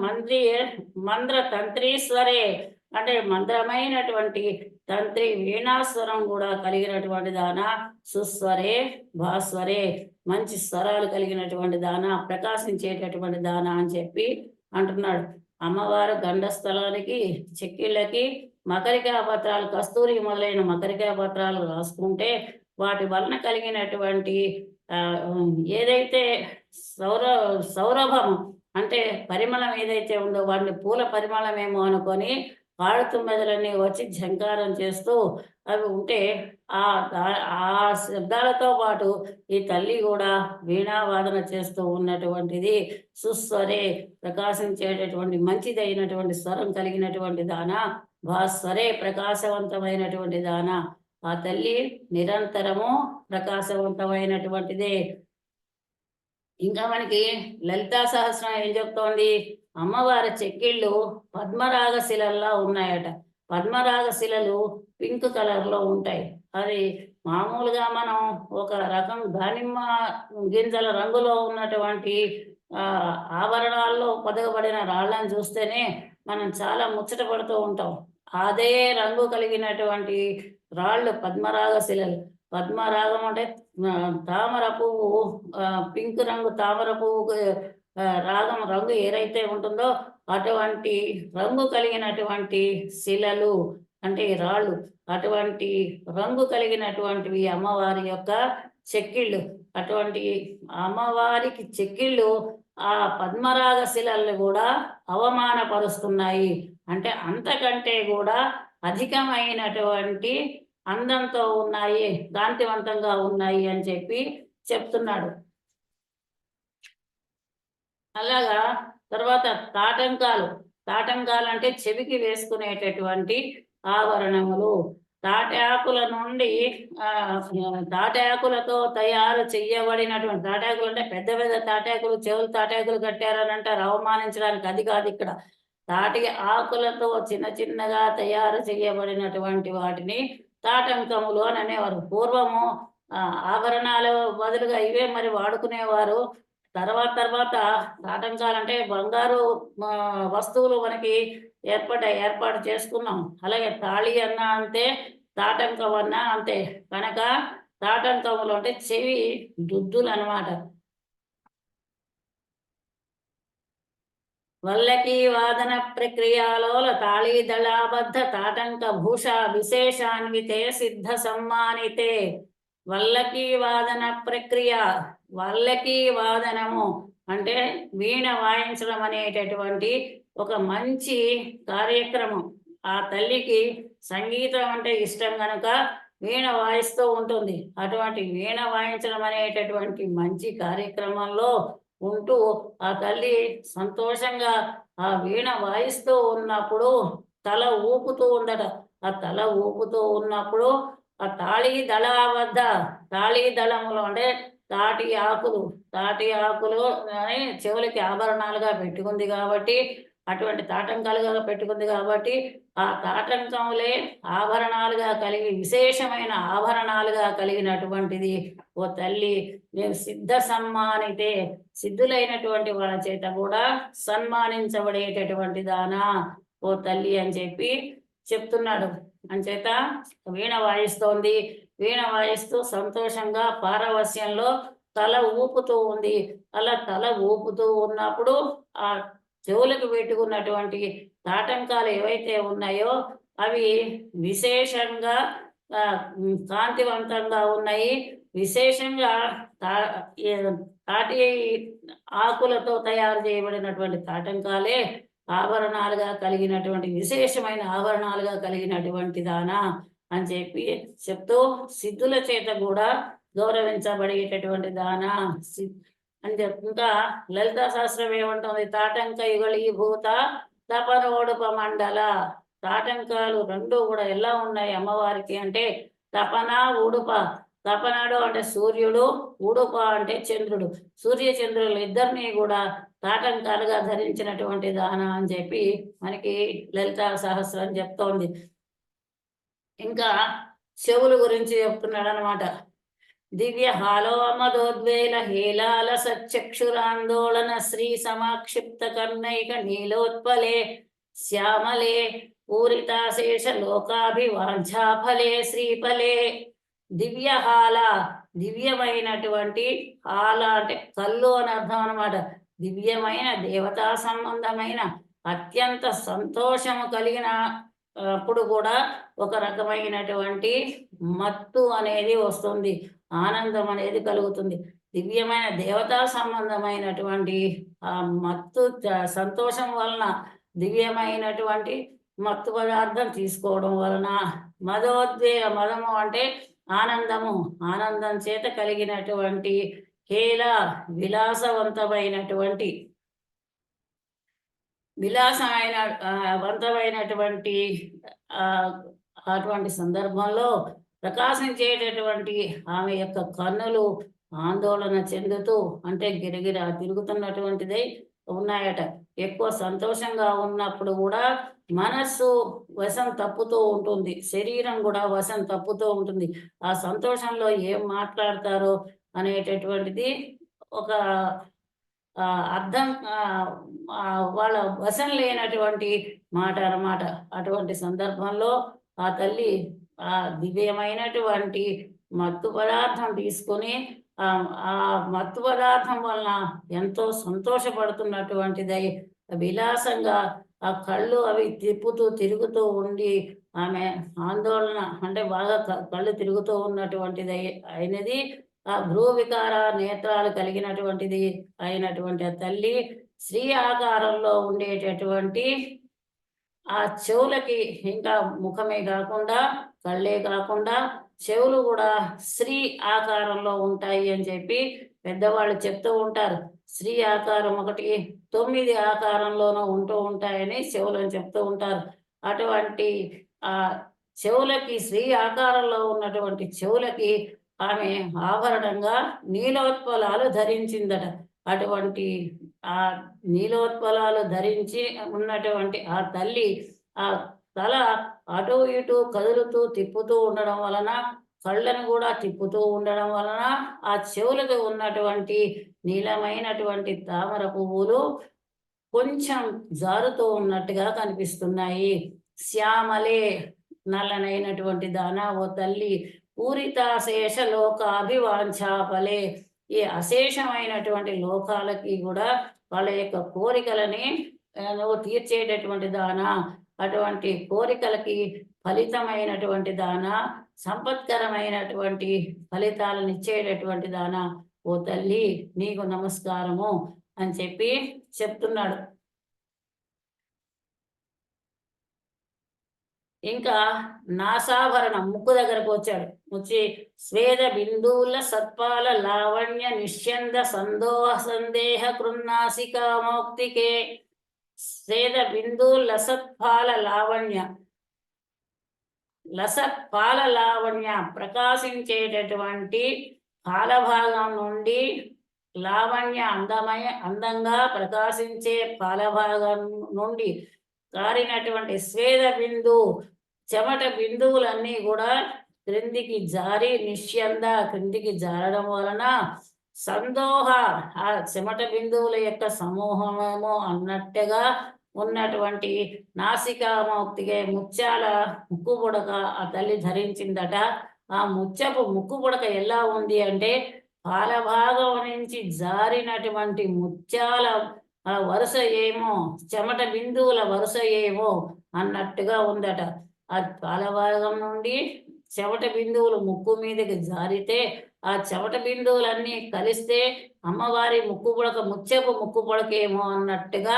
మంద్ర తంత్రీశ్వరే అంటే మంత్రమైనటువంటి తంత్రి వీణాస్వరం కూడా కలిగినటువంటి దాన, సుస్వరే భాస్వరే మంచి స్వరాలు కలిగినటువంటి దాన, ప్రకాశించేటటువంటి దాన అని చెప్పి అంటున్నాడు. అమ్మవారు గండస్థలానికి చెక్కిళ్ళకి మకరికా పత్రాలు, కస్తూరి మొదలైన మకరికా పత్రాలు రాసుకుంటే వాటి వలన కలిగినటువంటి ఏదైతే సౌరభం అంటే పరిమళం ఏదైతే ఉందో వాటిని పూల పరిమళమేమో అనుకొని పాడుతూ మెదలన్నీ వచ్చి ఝంకారం చేస్తూ అవి ఉంటే ఆ శబ్దాలతో పాటు ఈ తల్లి కూడా వీణావాదన చేస్తూ ఉన్నటువంటిది సుస్వరే ప్రకాశించేటటువంటి మంచిదైనటువంటి స్వరం కలిగినటువంటి దాన, భాస్వరే ప్రకాశవంతమైనటువంటి దాన. ఆ తల్లి నిరంతరము ప్రకాశవంతమైనటువంటిదే. ఇంకా మనకి లలితా సహస్రం ఏం చెప్తోంది? అమ్మవారి చెక్కిళ్ళు పద్మరాగ శిలల్లా ఉన్నాయట. పద్మరాగ శిలలు పింక్ కలర్లో ఉంటాయి. అది మామూలుగా మనం ఒక రకం దానిమ్మ గింజల రంగులో ఉన్నటువంటి ఆభరణాల్లో పొదగబడిన రాళ్ళని చూస్తేనే మనం చాలా ముచ్చట పడుతూ ఉంటాం. అదే రంగు కలిగినటువంటి రాళ్ళు పద్మరాగ శిలలు. పద్మరాగం అంటే తామర పువ్వు, పింక్ రంగు తామర పువ్వు రాగం రంగు ఏదైతే ఉంటుందో అటువంటి రంగు కలిగినటువంటి శిలలు అంటే రాళ్ళు. అటువంటి రంగు కలిగినటువంటివి అమ్మవారి యొక్క చెక్కిళ్ళు. అటువంటి అమ్మవారికి చెక్కిళ్ళు ఆ పద్మరాగ శిలల్ని కూడా అవమానపరుస్తున్నాయి. అంటే అంతకంటే కూడా అధికమైనటువంటి అందంతో ఉన్నాయి, కాంతివంతంగా ఉన్నాయి అని చెప్పి చెప్తున్నాడు. అలాగా తర్వాత తాటంకాలు అంటే చెవికి వేసుకునేటటువంటి ఆభరణములు. తాటాకుల నుండి తాటాకులతో తయారు చెయ్యబడినటువంటి తాటాకులు అంటే పెద్ద పెద్ద తాటాకులు, చెవులు తాటాకులు కట్టారని అంటారు అవమానించడానికి. అది కాదు ఇక్కడ. తాటి ఆకులతో చిన్న చిన్నగా తయారు చేయబడినటువంటి వాటిని తాటంకములు అని అనేవారు. పూర్వము ఆభరణాలు బదులుగా ఇవే మరి వాడుకునేవారు. తర్వాత తాటంకాలంటే బంగారు వస్తువులు మనకి ఏర్పాటు చేసుకున్నాం. అలాగే తాళి అన్నా అంతే, తాటంకం అన్నా అంతే. కనుక తాటంకములు అంటే చెవి దుద్దులు అనమాట. వల్లకి వాదన ప్రక్రియలో తాళీ దళాబద్ధ తాటంక భూష విశేషాన్వితే సిద్ధ సమ్మానితే. వల్లకి వాదన ప్రక్రియ, వల్లకి వాదనము అంటే వీణ వాయించడం అనేటటువంటి ఒక మంచి కార్యక్రమం. ఆ తల్లికి సంగీతం అంటే ఇష్టం కనుక వీణ వాయిస్తూ ఉంటుంది. అటువంటి వీణ వాయించడం అనేటటువంటి మంచి కార్యక్రమంలో ఉంటూ ఆ తల్లి సంతోషంగా ఆ వీణ వాయిస్తూ ఉన్నప్పుడు తల ఊపుతూ ఉందట. ఆ తల ఊపుతూ ఉన్నప్పుడు ఆ తాళీ దళములు అంటే తాటి ఆకులు అని చెవులకి ఆభరణాలుగా పెట్టుకుంది కాబట్టి, అటువంటి తాటంకాలుగా పెట్టుకుంది కాబట్టి ఆ తాటంకములే ఆభరణాలుగా కలిగి విశేషమైన ఆభరణాలుగా కలిగినటువంటిది ఓ తల్లి. నేను సిద్ధ సమ్మానితే, సిద్ధులైనటువంటి వాళ్ళ చేత కూడా సన్మానించబడేటటువంటి దానా ఓ తల్లి అని చెప్పి చెప్తున్నాడు. అంచేత వీణ వాయిస్తోంది. వీణ వాయిస్తూ సంతోషంగా పారవస్యంలో తల ఊపుతూ ఉంది. అలా తల ఊపుతూ ఉన్నప్పుడు ఆ చెవులకు పెట్టుకున్నటువంటి తాటంకాలు ఏవైతే ఉన్నాయో అవి విశేషంగా కాంతివంతంగా ఉన్నాయి. విశేషంగా తాటి ఆకులతో తయారు చేయబడినటువంటి తాటంకాలే ఆభరణాలుగా కలిగినటువంటి విశేషమైన ఆభరణాలుగా కలిగినటువంటి దానా అని చెప్పి చెప్తూ సిద్ధుల చేత కూడా గౌరవించబడేటటువంటి దానా అని చెప్పి ఇంకా లలితా శాస్త్రం ఏమంటుంది, తాటంక యుగళీభూత తపనోడుప మండల. తాటంకాలు రెండు కూడా ఎలా ఉన్నాయి అమ్మవారికి అంటే తపన ఉడుప. తపనాడు అంటే సూర్యుడు, ఉడుప అంటే చంద్రుడు. సూర్య చంద్రులు ఇద్దరిని కూడా తాటంకాలుగా ధరించినటువంటి దాన అని చెప్పి మనకి లలితా సహస్రం చెప్తోంది. ఇంకా చెవులు గురించి చెప్తున్నాడు అనమాట. దివ్య హాలోమదోద్వేల హేలాల సచక్షురాందోళన శ్రీ సమాక్షిప్త కర్ణైక నీలోత్పలే శ్యామలే పూరితాశేష లోకాభివాంఛాఫలే శ్రీఫలే. దివ్యహాల, దివ్యమైనటువంటి హాల అంటే కళ్ళు అని అర్థం అనమాట. దివ్యమైన దేవతా సంబంధమైన అత్యంత సంతోషము కలిగిన అప్పుడు కూడా ఒక రకమైనటువంటి మత్తు అనేది వస్తుంది, ఆనందం అనేది కలుగుతుంది. దివ్యమైన దేవతా సంబంధమైనటువంటి ఆ మత్తు సంతోషం వలన, దివ్యమైనటువంటి మత్తు పదార్థం తీసుకోవడం వలన మదోద్వేగ, మదము అంటే ఆనందము, ఆనందం చేత కలిగినటువంటి హేళ విలాసవంతమైనటువంటి వంతమైనటువంటి అటువంటి సందర్భంలో ప్రకాశించేటటువంటి ఆమె యొక్క కన్నులు ఆందోళన చెందుతూ అంటే గిరగిరా తిరుగుతున్నటువంటిదై ఉన్నాయట. ఎక్కువ సంతోషంగా ఉన్నప్పుడు కూడా మనస్సు వశం తప్పుతూ ఉంటుంది, శరీరం కూడా వశం తప్పుతూ ఉంటుంది. ఆ సంతోషంలో ఏం మాట్లాడతారో అనేటటువంటిది ఒక అర్థం వాళ్ళ వశం లేనటువంటి మాట అన్నమాట. అటువంటి సందర్భంలో ఆ తల్లి ఆ దివ్యమైనటువంటి మత్తు పదార్థం తీసుకొని ఆ మత్తు పదార్థం వలన ఎంతో సంతోషపడుతున్నటువంటిదై విలాసంగా ఆ కళ్ళు అవి తిరుగుతూ ఉండి ఆమె ఆందోళన అంటే బాగా కళ్ళు తిరుగుతూ ఉన్నటువంటిది అయినది. ఆ భ్రూ వికార నేత్రాలు కలిగినటువంటిది అయినటువంటి ఆ తల్లి స్త్రీ ఆకారంలో ఉండేటటువంటి ఆ చెవులకి, ఇంకా ముఖమే కాకుండా కళ్ళే కాకుండా చెవులు కూడా స్త్రీ ఆకారంలో ఉంటాయి అని చెప్పి పెద్దవాళ్ళు చెప్తూ ఉంటారు. స్త్రీ ఆకారం ఒకటి 9 ఆకారంలోనూ ఉంటూ ఉంటాయని చెవులని చెప్తూ ఉంటారు. అటువంటి ఆ చెవులకి, స్త్రీ ఆకారంలో ఉన్నటువంటి చెవులకి ఆమె ఆభరణంగా నీలోత్పలాలు ధరించిందట. అటువంటి ఆ నీలోత్పలాలు ధరించి ఉన్నటువంటి ఆ తల్లి ఆ తల అటు ఇటు కదులుతూ తిప్పుతూ ఉండడం వలన, కళ్ళను కూడా తిప్పుతూ ఉండడం వలన ఆ చెవులకు ఉన్నటువంటి నీలమైనటువంటి తామర పువ్వులు కొంచెం జారుతూ ఉన్నట్టుగా కనిపిస్తున్నాయి. శ్యామలే, నల్లనైనటువంటి దానా ఓ తల్లి, పూరితాశేష లోకాభివాంఛాఫలే, ఈ అశేషమైనటువంటి లోకాలకి కూడా వాళ్ళ యొక్క కోరికలని నువ్వు తీర్చేటటువంటి దానా, అటువంటి కోరికలకి ఫలితమైనటువంటి దానా, సంపత్కరమైనటువంటి ఫలితాలను ఇచ్చేటటువంటి దానా ఓ తల్లి నీకు నమస్కారము అని చెప్పి చెప్తున్నాడు. ఇంకా నాసాభరణం ముక్కు దగ్గరకు వచ్చాడు. వచ్చి స్వేద బిందువుల సత్పాల లావణ్య నిశ్చంద సందోహ సందేహ కృన్నాసికామౌక్తికే. స్వేద బిందు లసత్పాల లావణ్య, లసత్పాల లావణ్య ప్రకాశించేటటువంటి పాలభాగం నుండి లావణ్య అందంగా ప్రకాశించే పాలభాగం నుండి కారినటువంటి స్వేద బిందు చెమట బిందువులన్నీ కూడా క్రిందికి జారి నిశ్యంద క్రిందికి జారడం వలన సందోహ ఆ చెమట బిందువుల యొక్క సమూహమేమో అన్నట్టుగా ఉన్నటువంటి నాసికామౌక్తిగా ముత్యాల ముక్కు పుడక ఆ తల్లి ధరించిందట. ఆ ముత్యపు ముక్కు పుడక ఎలా ఉంది అంటే పాలభాగం నుంచి జారినటువంటి ముత్యాల వరుస ఏమో, చెమట బిందువుల వరుస ఏమో అన్నట్టుగా ఉందట. ఆ పాలభాగం నుండి చెమట బిందువులు ముక్కు మీదకి జారితే ఆ చెమట బిందువులన్నీ కలిస్తే అమ్మవారి ముక్కు పుడక ముత్యపు ముక్కు పుడకేమో అన్నట్టుగా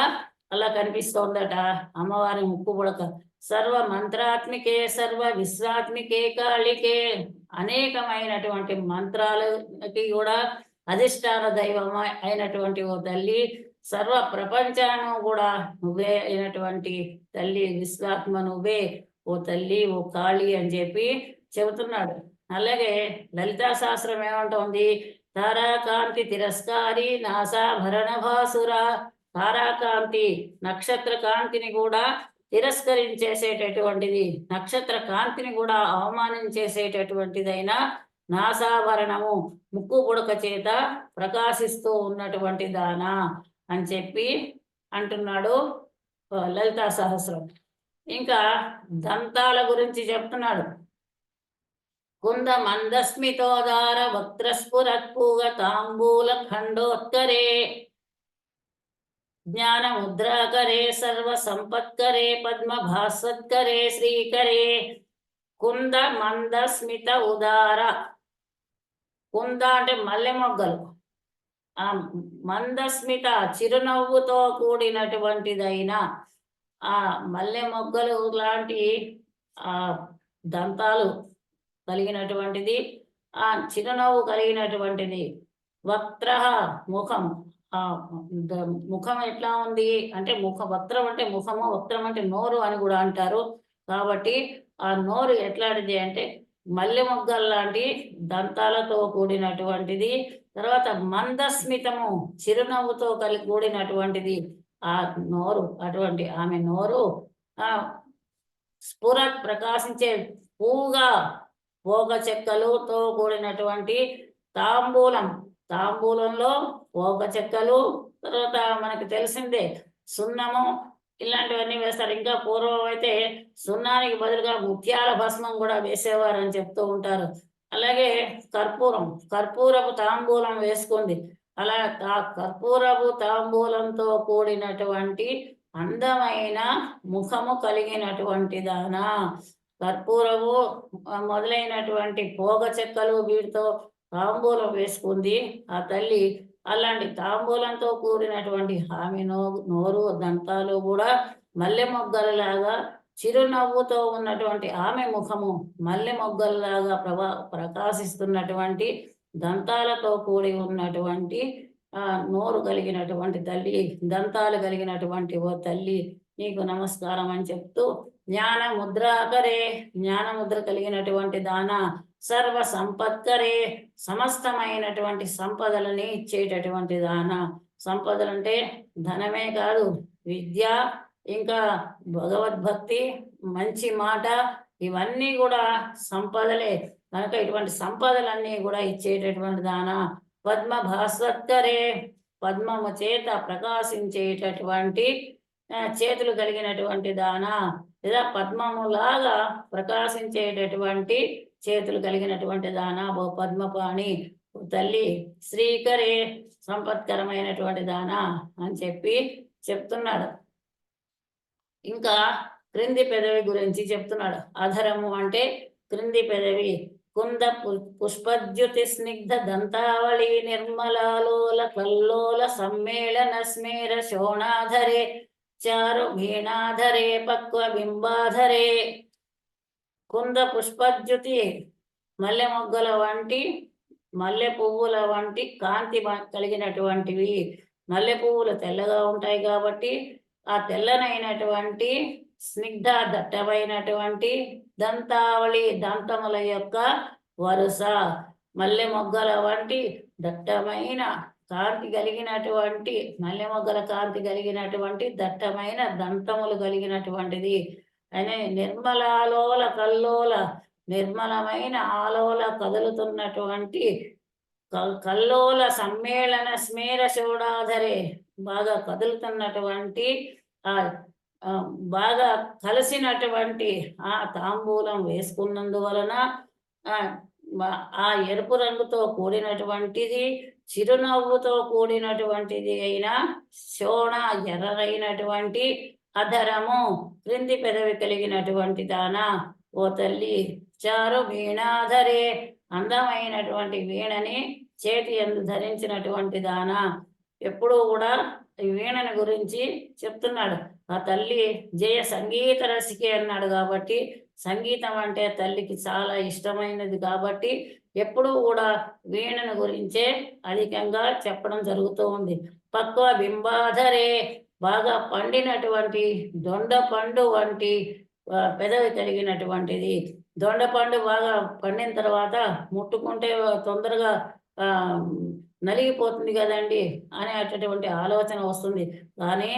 అలా కనిపిస్తోందట అమ్మవారి ముక్కు పుడక. సర్వ మంత్రాత్మికే సర్వ విశ్వాత్మికే కాళికే, అనేకమైనటువంటి మంత్రాలకి కూడా అధిష్టాన దైవం అయినటువంటి ఓ తల్లి, సర్వ ప్రపంచాన్ని కూడా నువ్వే అయినటువంటి తల్లి, విశ్వాత్మ నువ్వే ఓ తల్లి, ఓ కాళి అని చెప్పి చెబుతున్నాడు. అలాగే లలితా శాస్త్రం ఏమంటోంది? తారాకాంతి తిరస్కారి నాసాభరణ భాసుర. తారాకాంతి నక్షత్ర కాంతిని కూడా తిరస్కరించేసేటటువంటిది, నక్షత్ర కాంతిని కూడా అవమానించేసేటటువంటిదైన నాసాభరణము, ముక్కు పుడక చేత ప్రకాశిస్తూ ఉన్నటువంటి దానా అని చెప్పి అంటున్నాడు లలితా సహస్రం. ఇంకా దంతాల గురించి చెప్తున్నాడు. కుంద మందస్మితోదార వక్త్రస్ఫురత్పూగ తాంబూల ఖండోత్కరే జ్ఞాన ముద్రాకరే సర్వ సంపత్కరే పద్మ భాస్వత్కరే శ్రీకరే. కుంద మందస్మిత ఉదార, కుంద అంటే మల్లె మొగ్గలు, ఆ మందస్మిత చిరునవ్వుతో కూడినటువంటిదైన ఆ మల్లె మొగ్గలు లాంటి ఆ దంతాలు కలిగినటువంటిది, ఆ చిరునవ్వు కలిగినటువంటిది. వక్త్ర ముఖం, ఆ ముఖం ఎట్లా ఉంది అంటే వక్త్రం అంటే ముఖము, వక్త్రం అంటే నోరు అని కూడా అంటారు. కాబట్టి ఆ నోరు ఎట్లాంటిది అంటే మల్లె మొగ్గల్ లాంటి దంతాలతో కూడినటువంటిది. తర్వాత మందస్మితము, చిరునవ్వుతో కూడినటువంటిది ఆ నోరు. అటువంటి ఆమె నోరు స్ఫురత్ ప్రకాశించే పువ్వుగా, పోగ చెక్కలతో కూడినటువంటి తాంబూలం, తాంబూలంలో పోగ చెక్కలు, తర్వాత మనకి తెలిసిందే సున్నము, ఇలాంటివన్నీ వేస్తారు. ఇంకా పూర్వం అయితే సున్నానికి బదులుగా ముత్యాల భస్మం కూడా వేసేవారని చెప్తూ ఉంటారు. అలాగే కర్పూరం, కర్పూరపు తాంబూలం వేసుకుంది. అలా కర్పూరపు తాంబూలంతో కూడినటువంటి అందమైన ముఖము కలిగినటువంటి దానా, కర్పూరము మొదలైనటువంటి పోగ చెక్కలు వీటితో తాంబూలం వేసుకుంది ఆ తల్లి. అలాంటి తాంబూలంతో కూడినటువంటి ఆమె నోరు దంతాలు కూడా మల్లె మొగ్గలలాగా, చిరునవ్వుతో ఉన్నటువంటి ఆమె ముఖము మల్లె మొగ్గలలాగా ప్రకాశిస్తున్నటువంటి దంతాలతో కూడి ఉన్నటువంటి నోరు కలిగినటువంటి తల్లి, దంతాలు కలిగినటువంటి ఓ తల్లి నీకు నమస్కారం అని చెప్తూ, జ్ఞాన ముద్రాకరే, జ్ఞానముద్ర కలిగినటువంటి దాన, సర్వ సంపత్కరే, సమస్తమైనటువంటి సంపదలని ఇచ్చేటటువంటి దాన. సంపదలంటే ధనమే కాదు, విద్య, ఇంకా భగవద్భక్తి, మంచి మాట, ఇవన్నీ కూడా సంపదలే. కనుక ఇటువంటి సంపదలన్నీ కూడా ఇచ్చేటటువంటి దాన. పద్మ భాస్వత్కరే, పద్మము చేత ప్రకాశించేటటువంటి చేతులు కలిగినటువంటి దానా, లేదా పద్మములాగా ప్రకాశించేటటువంటి చేతులు కలిగినటువంటి దానా ఓ పద్మపాణి తల్లి, శ్రీకరే, సంపత్కరమైనటువంటి దానా అని చెప్పి చెప్తున్నాడు. ఇంకా క్రింది పెదవి గురించి చెప్తున్నాడు. అధరము అంటే క్రింది పెదవి. కుంద పుష్పద్యుతి స్నిగ్ధ దంతావళి నిర్మలాలోల కల్లోల సమ్మేళన స్మేర శోణాధరే చారు భీణాధరే పక్వ బింబాధరే. కుంద పుష్పద్యుతి, మల్లె మొగ్గల వంటి, మల్లె పువ్వుల వంటి కాంతి కలిగినటువంటివి. మల్లె పువ్వులు తెల్లగా ఉంటాయి కాబట్టి ఆ తెల్లనైనటువంటి స్నిగ్ధ దట్టమైనటువంటి దంతావళి, దంతముల యొక్క వరుస, మల్లె మొగ్గల వంటి దట్టమైన కాంతి కలిగినటువంటి, మల్లె మొగ్గల కాంతి కలిగినటువంటి దట్టమైన దంతములు కలిగినటువంటిది. అనే నిర్మలాలోల కల్లోల, నిర్మలమైన ఆలోల కదులుతున్నటువంటి కల్లోల సమ్మేళన స్మేర శోడాధరే, బాగా కదులుతున్నటువంటి బాగా కలిసినటువంటి ఆ తాంబూలం వేసుకున్నందువలన ఆ ఎరుపు రంగుతో కూడినటువంటిది, చిరునవ్వుతో కూడినటువంటిది అయిన శోణ, ఎర్రైనటువంటి అధరము, క్రింది పెదవి కలిగినటువంటి దానా ఓ తల్లి. చారు వీణాధరే, అందమైనటువంటి వీణని చేతి యందు ధరించినటువంటి దానా. ఎప్పుడూ కూడా ఈ వీణని గురించి చెప్తున్నాడు. ఆ తల్లి జయ సంగీత రసికే అన్నాడు కాబట్టి సంగీతం అంటే తల్లికి చాలా ఇష్టమైనది కాబట్టి ఎప్పుడూ కూడా వీణను గురించే అధికంగా చెప్పడం జరుగుతూ ఉంది. పక్వ బింబాధరే, బాగా పండినటువంటి దొండపండు వంటి పెదవి కలిగినటువంటిది. దొండపండు బాగా పండిన తర్వాత ముట్టుకుంటే తొందరగా ఆ నలిగిపోతుంది కదండి అనేటటువంటి ఆలోచన వస్తుంది. కానీ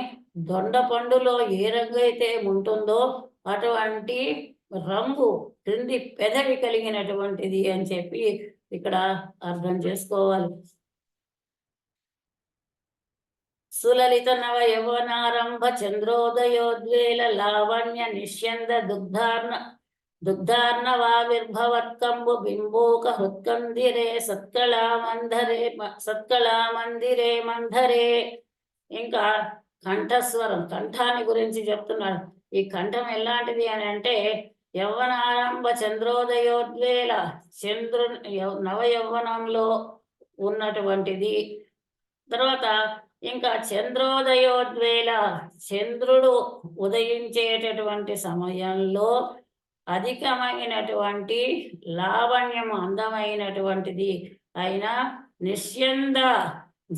దొండపండులో ఏ రంగు అయితే ఉంటుందో అటువంటి రంగు క్రింది పెదవి కలిగినటువంటిది అని చెప్పి ఇక్కడ అర్థం చేసుకోవాలి. సులలిత నవ యవనారంభ చంద్రోదయోద్వేల లావణ్య నిష్యంద దుగ్ధార్ణవావిర్భవత్కంబు బింబోక హృత్కందిరే సత్కళామందిరే మంధరే. ఇంకా కంఠస్వరం, కంఠాన్ని గురించి చెప్తున్నాడు. ఈ కంఠం ఎలాంటిది అని అంటే యవ్వనారంభ చంద్రోదయోద్వేల, నవ యవ్వనంలో ఉన్నటువంటిది. తర్వాత ఇంకా చంద్రోదయోద్వేల, చంద్రుడు ఉదయించేటటువంటి సమయంలో అధికమైనటువంటి లావణ్యము, అందమైనటువంటిది అయినా నిశ్యంద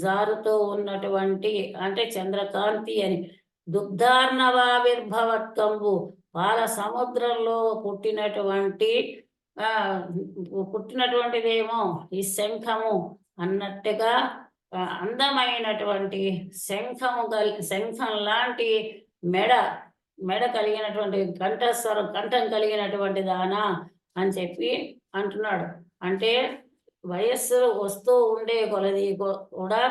జారుతూ ఉన్నటువంటి అంటే చంద్రకాంతి అని. దుగ్ధార్ణవావిర్భవత్కంబు, పాల సముద్రంలో పుట్టినటువంటిదేమో ఈ శంఖము అన్నట్టుగా అందమైనటువంటి శంఖం లాంటి మెడ కలిగినటువంటి కంఠస్వరం, కంఠం కలిగినటువంటి దానా అని చెప్పి అంటున్నాడు. అంటే వయస్సు వస్తూ ఉండే కొలది కూడా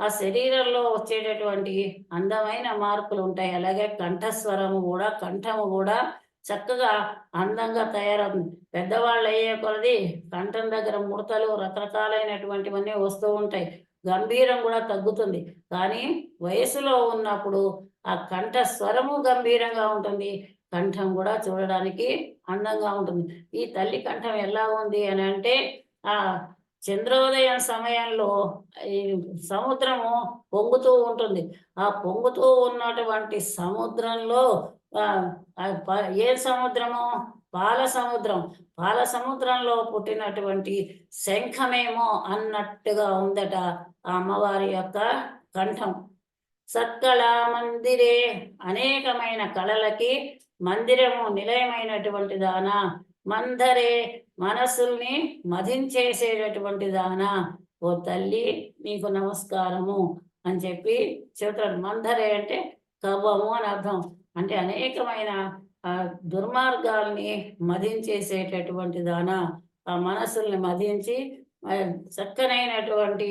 ఆ శరీరంలో వచ్చేటటువంటి అందమైన మార్పులు ఉంటాయి. అలాగే కంఠస్వరము కూడా, కంఠము కూడా చక్కగా అందంగా తయారవుతుంది. పెద్దవాళ్ళు అయ్యే కొలది కంఠం దగ్గర ముడతలు రకరకాలైనటువంటివన్నీ వస్తూ ఉంటాయి. గంభీరం కూడా తగ్గుతుంది. కానీ వయసులో ఉన్నప్పుడు ఆ కంఠ స్వరము గంభీరంగా ఉంటుంది, కంఠం కూడా చూడడానికి అందంగా ఉంటుంది. ఈ తల్లి కంఠం ఎలా ఉంది అని అంటే ఆ చంద్రోదయం సమయంలో ఈ సముద్రము పొంగుతూ ఉంటుంది. ఆ పొంగుతూ ఉన్నటువంటి సముద్రంలో ఏ సముద్రము? పాల సముద్రం. పాల సముద్రంలో పుట్టినటువంటి శంఖమేమో అన్నట్టుగా ఉందట ఆ అమ్మవారి యొక్క కంఠం. సత్కళా మందిరే, అనేకమైన కళలకి మందిరము నిలయమైనటువంటి దానా. మందరే, మనస్సుల్ని మధించేసేటటువంటి దానా. ఓ తల్లి నీకు నమస్కారము అని చెప్పి చెబుతాడు. మందరే అంటే కవ్వము అని అర్థం. అంటే అనేకమైన దుర్మార్గాల్ని మదించేసేటటువంటి దానా, ఆ మనస్సుల్ని మదించి చక్కనైనటువంటి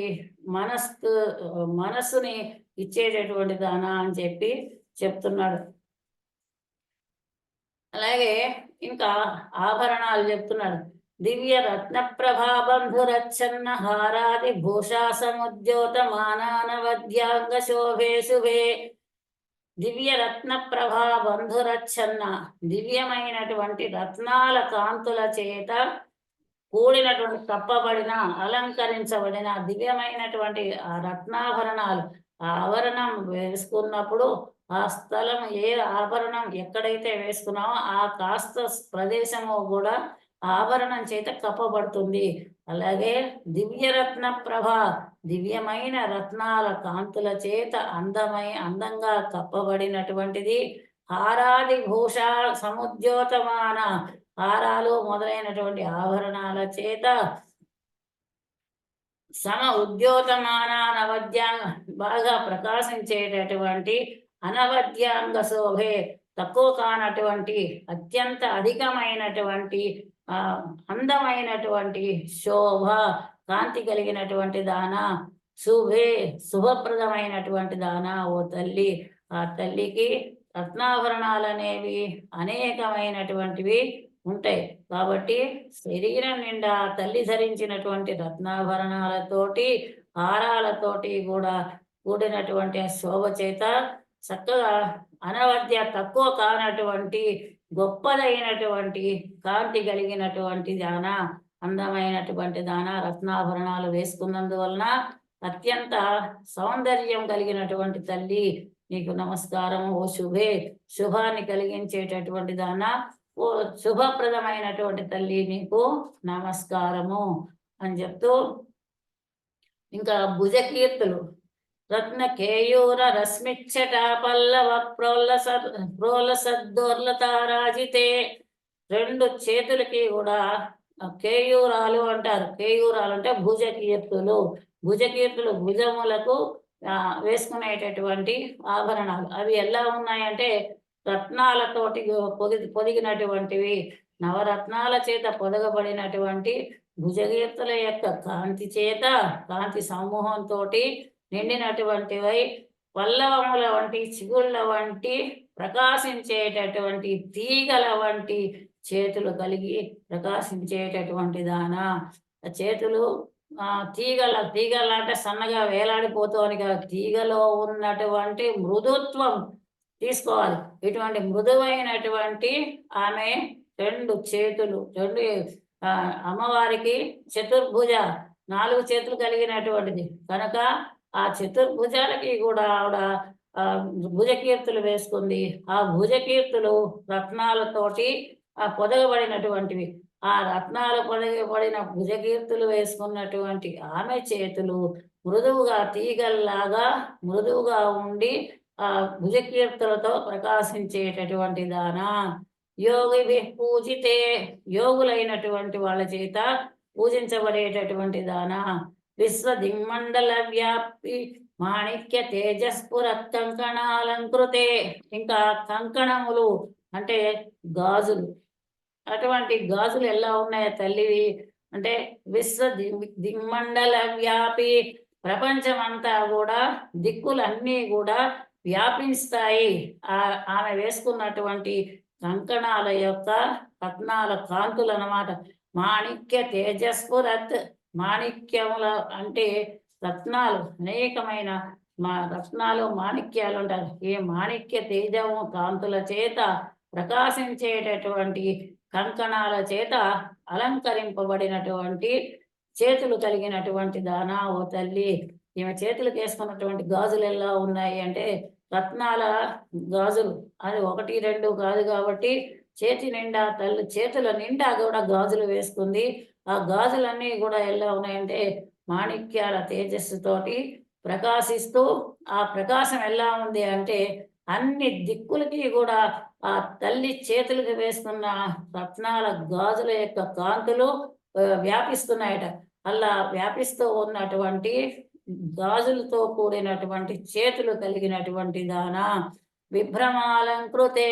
మనస్సుని ఇచ్చేటటువంటి దానా అని చెప్పి చెప్తున్నాడు. అలాగే ఇంకా ఆభరణాలు చెప్తున్నాడు. దివ్య రత్న ప్రభాబంధురచ్చన్న హారాది భూషా సముద్యోత మానానవద్యాంగ శోభే శుభే. దివ్య రత్న ప్రభా బంధురచ్చన్న, దివ్యమైనటువంటి రత్నాల కాంతుల చేత కూడినటువంటి కప్పబడిన, అలంకరించబడిన దివ్యమైనటువంటి ఆ రత్నాభరణాలు. ఆ ఆభరణం వేసుకున్నప్పుడు ఆ స్థలం, ఏ ఆభరణం ఎక్కడైతే వేసుకున్నామో ఆ కాస్త ప్రదేశము కూడా ఆభరణం చేత కప్పబడుతుంది. అలాగే దివ్యరత్న ప్రభ, దివ్యమైన రత్నాల కాంతుల చేత అందంగా కప్పబడినటువంటిది. హారాది భూష సముద్యోతమాన, హారాలు మొదలైనటువంటి ఆభరణాల చేత ఉద్యోతమాన అనవద్యాంగ, బాగా ప్రకాశించేటటువంటి అనవద్యాంగ శోభే, తక్కువ కానటువంటి అత్యంత అధికమైనటువంటి అందమైనటువంటి శోభ, కాంతి కలిగినటువంటి దానా. శుభే, శుభప్రదమైనటువంటి దానా ఓ తల్లి. ఆ తల్లికి రత్నాభరణాలు అనేవి అనేకమైనటువంటివి ఉంటాయి. కాబట్టి శరీరం నిండా తల్లి ధరించినటువంటి రత్నాభరణాలతోటి, హారాలతోటి కూడా కూడినటువంటి శోభ చేత చక్కగా అనవద్య, తక్కువ కానటువంటి గొప్పదైనటువంటి కాంతి కలిగినటువంటి దానా, అందమైనటువంటి దానా రత్నాభరణాలు వేసుకున్నందువలన అత్యంత సౌందర్యం కలిగినటువంటి తల్లి, నీకు నమస్కారం. ఓ శుభే, శుభాన్ని కలిగించేటటువంటి దాన, ఓ శుభప్రదమైనటువంటి తల్లి, నీకు నమస్కారము అని చెప్తూ ఇంకా భుజకీర్తులు రత్న కేయూర రశ్మిచ్చట పల్లవ ప్రోలసద్దోర్లతారాజితే. రెండు చేతులకి కూడా కేయూరాలు అంటారు. కేయూరాలు అంటే భుజకీర్తులు. భుజకీర్తులు భుజములకు వేసుకునేటటువంటి ఆభరణాలు. అవి ఎలా ఉన్నాయంటే రత్నాలతోటి పొదిగినటువంటివి, నవరత్నాల చేత పొదగబడినటువంటి భుజకీర్తుల యొక్క కాంతి చేత, కాంతి సమూహంతో నిండినటువంటివై పల్లవముల వంటి, చిగుళ్ళ వంటి, ప్రకాశించేటటువంటి తీగల వంటి చేతులు కలిగి ప్రకాశించేటటువంటి దానా. చేతులు తీగల అంటే సన్నగా వేలాడిపోతామని కాదు, తీగలో ఉన్నటువంటి మృదుత్వం తీసుకోవాలి. ఇటువంటి మృదువైనటువంటి ఆమె రెండు చేతులు, అమ్మవారికి చతుర్భుజ, 4 చేతులు కలిగినటువంటిది కనుక ఆ చతుర్భుజాలకి కూడా ఆవిడ భుజకీర్తులు వేసుకుంది. ఆ భుజకీర్తులు రత్నాలతోటి పొదగబడినటువంటివి. ఆ రత్నాలు పొదగబడిన భుజకీర్తులు వేసుకున్నటువంటి ఆమె చేతులు మృదువుగా, తీగల్లాగా మృదువుగా ఉండి ఆ భుజకీర్తులతో ప్రకాశించేటటువంటి దానా. యోగి పూజితే, యోగులైనటువంటి వాళ్ళ చేత పూజించబడేటటువంటి దానా. విశ్వదిగ్మండల వ్యాప్తి మాణిక్య తేజస్పుర కంకణాలంకృతే. ఇంకా కంకణములు అంటే గాజులు. అటువంటి గాజులు ఎలా ఉన్నాయో తల్లివి అంటే దిగ్మండల వ్యాపి, ప్రపంచమంతా కూడా, దిక్కులన్నీ కూడా వ్యాపిస్తాయి ఆమె వేసుకున్నటువంటి కంకణాల యొక్క రత్నాల కాంతులు అన్నమాట. మాణిక్య తేజస్పురత్, మాణిక్యముల అంటే రత్నాలు, అనేకమైన రత్నాలు మాణిక్యాలు ఉంటారు. ఈ మాణిక్య తేజము కాంతుల చేత ప్రకాశించేటటువంటి కంకణాల చేత అలంకరింపబడినటువంటి చేతులు కలిగినటువంటి దానా ఓ తల్లి. ఈమె చేతులకు వేసుకున్నటువంటి గాజులు ఎలా ఉన్నాయి అంటే రత్నాల గాజులు. అది 1, 2 కాదు కాబట్టి చేతి నిండా, తల్లి చేతుల నిండా కూడా గాజులు వేసుకుంది. ఆ గాజులన్నీ కూడా ఎలా ఉన్నాయంటే మాణిక్యాల తేజస్సుతోటి ప్రకాశిస్తూ, ఆ ప్రకాశం ఎలా ఉంది అంటే అన్ని దిక్కులకి కూడా ఆ తల్లి చేతులకు వేసుకున్న రత్నాల గాజుల యొక్క కాంతులు వ్యాపిస్తున్నాయట. అలా వ్యాపిస్తూ ఉన్నటువంటి గాజులతో కూడినటువంటి చేతులు కలిగినటువంటి దానా. విభ్రమాలంకృతే,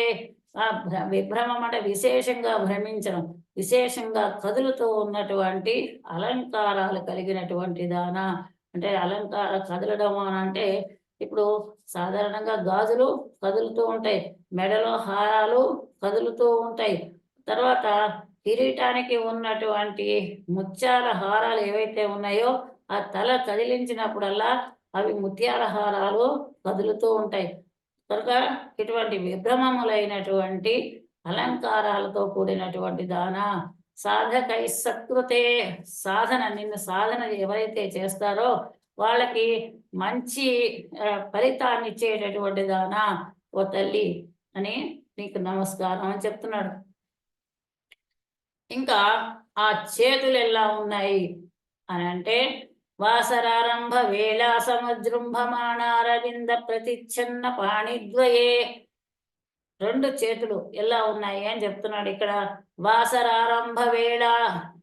విభ్రమం అంటే విశేషంగా భ్రమించడం, విశేషంగా కదులుతూ ఉన్నటువంటి అలంకారాలు కలిగినటువంటి దానా. అంటే కదలడం అని అంటే ఇప్పుడు సాధారణంగా గాజులు కదులుతూ ఉంటాయి, మెడలో హారాలు కదులుతూ ఉంటాయి, తర్వాత కిరీటానికి ఉన్నటువంటి ముత్యాల హారాలు ఏవైతే ఉన్నాయో ఆ తల కదిలించినప్పుడల్లా అవి ముత్యాల హారాలు కదులుతూ ఉంటాయి. కనుక ఇటువంటి విభ్రమములైనటువంటి అలంకారాలతో కూడినటువంటి దానా. సాధకై సత్కృతే, నిన్ను సాధన ఎవరైతే చేస్తారో వాళ్ళకి మంచి ఫలితాన్ని ఇచ్చేటటువంటి దానా ఓ తల్లి అని నీకు నమస్కారం అని చెప్తున్నాడు. ఇంకా ఆ చేతులు ఎలా ఉన్నాయి అని అంటే వాసరారంభ వేళ సముజృంభమాణారవింద ప్రతిచ్ఛన్న పాణిద్వయే. 2 చేతులు ఎలా ఉన్నాయి అని చెప్తున్నాడు ఇక్కడ. వాసరారంభ వేళ,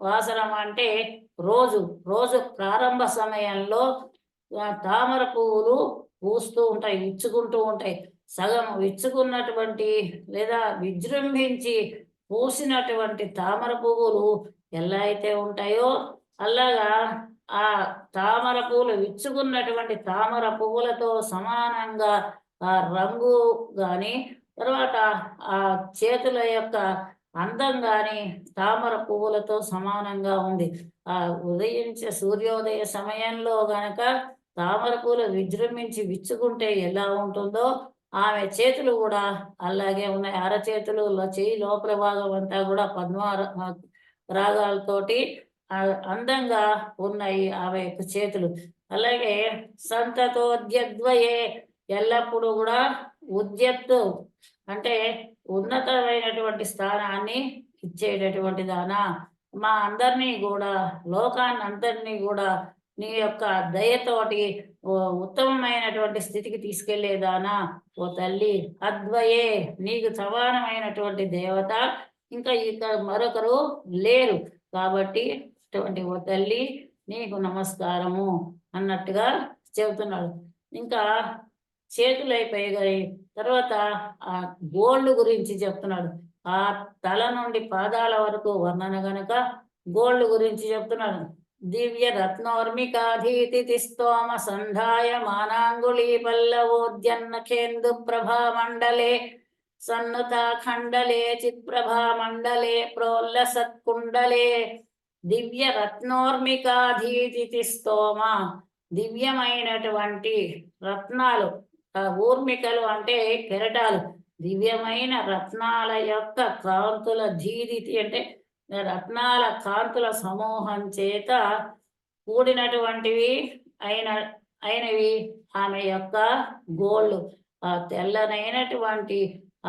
వాసరం అంటే రోజు ప్రారంభ సమయంలో తామర పువ్వులు పూస్తూ ఉంటాయి, విచ్చుకుంటూ ఉంటాయి. సగం విచ్చుకున్నటువంటి లేదా విజృంభించి పూసినటువంటి తామర పువ్వులు ఎలా అయితే ఉంటాయో అలాగా ఆ తామర పువ్వులు విచ్చుకున్నటువంటి తామర పువ్వులతో సమానంగా ఆ రంగు కానీ, తర్వాత ఆ చేతుల యొక్క అందం కానీ తామర పువ్వులతో సమానంగా ఉంది. ఆ ఉదయించే సూర్యోదయ సమయంలో గనక తామర పూలు విజృంభించి విచ్చుకుంటే ఎలా ఉంటుందో ఆమె చేతులు కూడా అలాగే ఉన్నాయి. అరచేతులు, చెయ్యి లోపల భాగం అంతా కూడా పద్మ రాగాలతోటి అందంగా ఉన్నాయి ఆమె యొక్క చేతులు. అలాగే సంతతోద్యద్వయే, ఎల్లప్పుడూ కూడా ఉద్యత్తు అంటే ఉన్నతమైనటువంటి స్థానాన్ని ఇచ్చేటటువంటి దానా, మా అందరినీ కూడా, లోకాన్ని అందరినీ కూడా నీ యొక్క దయతోటి ఓ ఉత్తమమైనటువంటి స్థితికి తీసుకెళ్లేదానా ఓ తల్లి, అద్వయే, నీకు సమానమైనటువంటి దేవత ఇక మరొకరు లేరు, కాబట్టి అటువంటి ఓ తల్లి నీకు నమస్కారము అన్నట్టుగా చెబుతున్నాడు. ఇంకా చేతులైపోయాయి. తర్వాత ఆ గోల్డ్ గురించి చెప్తున్నాడు. ఆ తల నుండి పాదాల వరకు వర్ణన గనక గోల్డ్ గురించి చెప్తున్నాడు. దివ్య రత్నోర్మికాధీతి స్తోమ సంధాయ మానాంగుళీ పల్లవోద్యన్నఖేందు ప్రభా మండలే సన్నుతాఖండలే చిత్ప్రభా మండలే ప్రోల్లసత్కుండలే దివ్య రత్నోర్మికాధీతి స్తోమ, దివ్యమైనటువంటి రత్నాలు, ఊర్మికలు అంటే కెరటాలు, దివ్యమైన రత్నాల యొక్క కాంతుల ధీదితి అంటే రత్నాల కాంతుల సమూహం చేత కూడినటువంటివి అయినవి ఆమె యొక్క గోళ్ళు. ఆ తెల్లనైనటువంటి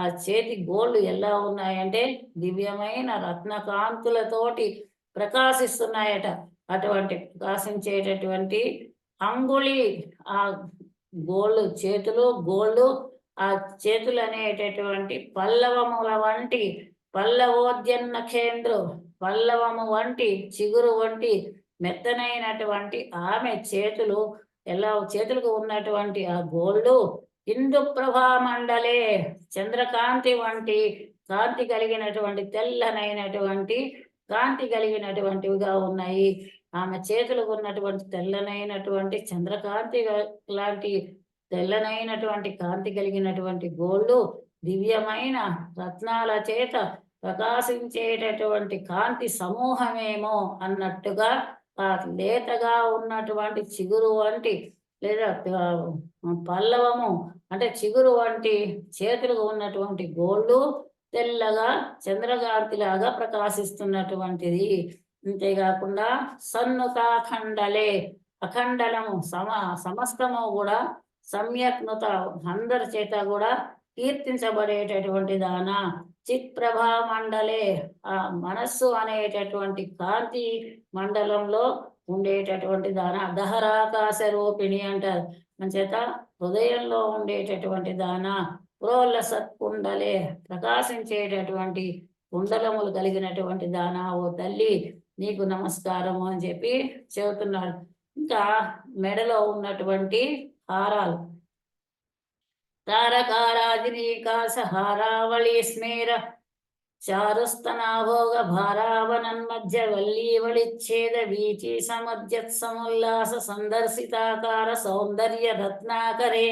ఆ చేతి గోళ్ళు ఎలా ఉన్నాయంటే దివ్యమైన రత్నకాంతులతోటి ప్రకాశిస్తున్నాయట. అటువంటి ప్రకాశించేటటువంటి అంగుళి, ఆ గోళ్ళు చేతులు, గోళ్ళు ఆ చేతులు అనేటటువంటి పల్లవముల వంటి, పల్లవోద్యన్న కేంద్రు, పల్లవము వంటి చిగురు వంటి మెత్తనైనటువంటి ఆమె చేతులు, ఎలా చేతులకు ఉన్నటువంటి ఆ గోళ్ళు ఇందు ప్రభా మండలే, చంద్రకాంతి వంటి కాంతి కలిగినటువంటి తెల్లనైనటువంటి కాంతి కలిగినటువంటివిగా ఉన్నాయి. ఆమె చేతులకు ఉన్నటువంటి తెల్లనైనటువంటి చంద్రకాంతి లాంటి తెల్లనైనటువంటి కాంతి కలిగినటువంటి గోళ్ళు దివ్యమైన రత్నాల చేత ప్రకాశించేటటువంటి కాంతి సమూహమేమో అన్నట్టుగా ఆ లేతగా ఉన్నటువంటి చిగురు వంటి లేదా పల్లవము అంటే చిగురు వంటి చేతులకు ఉన్నటువంటి గోళ్ళు తెల్లగా చంద్రకాంతిలాగా ప్రకాశిస్తున్నటువంటిది. అంతేకాకుండా సన్నుతాఖండలే, అఖండలము సమస్తము కూడా సమ్యక్నుత అందరి చేత కూడా కీర్తించబడేటటువంటి దాన చిత్ప్రభా మండలే, ఆ మనస్సు అనేటటువంటి కాంతి మండలంలో ఉండేటటువంటి దాన దహరాకాశ రూపిణి అంటారు. చేత హృదయంలో ఉండేటటువంటి దాన ప్రోల్ల సత్కుండలే, ప్రకాశించేటటువంటి కుండలములు కలిగినటువంటి దానా ఓ తల్లి నీకు నమస్కారము అని చెప్పి చెబుతున్నాడు. ఇంకా మెడలో ఉన్నటువంటి హారాలు, తారకారాజినీకాశ హారావళి స్మేర చారుస్తనాభోగ భారావనన్మధ్య వల్లీవళిచ్ఛేద వీచి సమధ్యత్సముల్లాస సందర్శితాకార సౌందర్య రత్నాకరే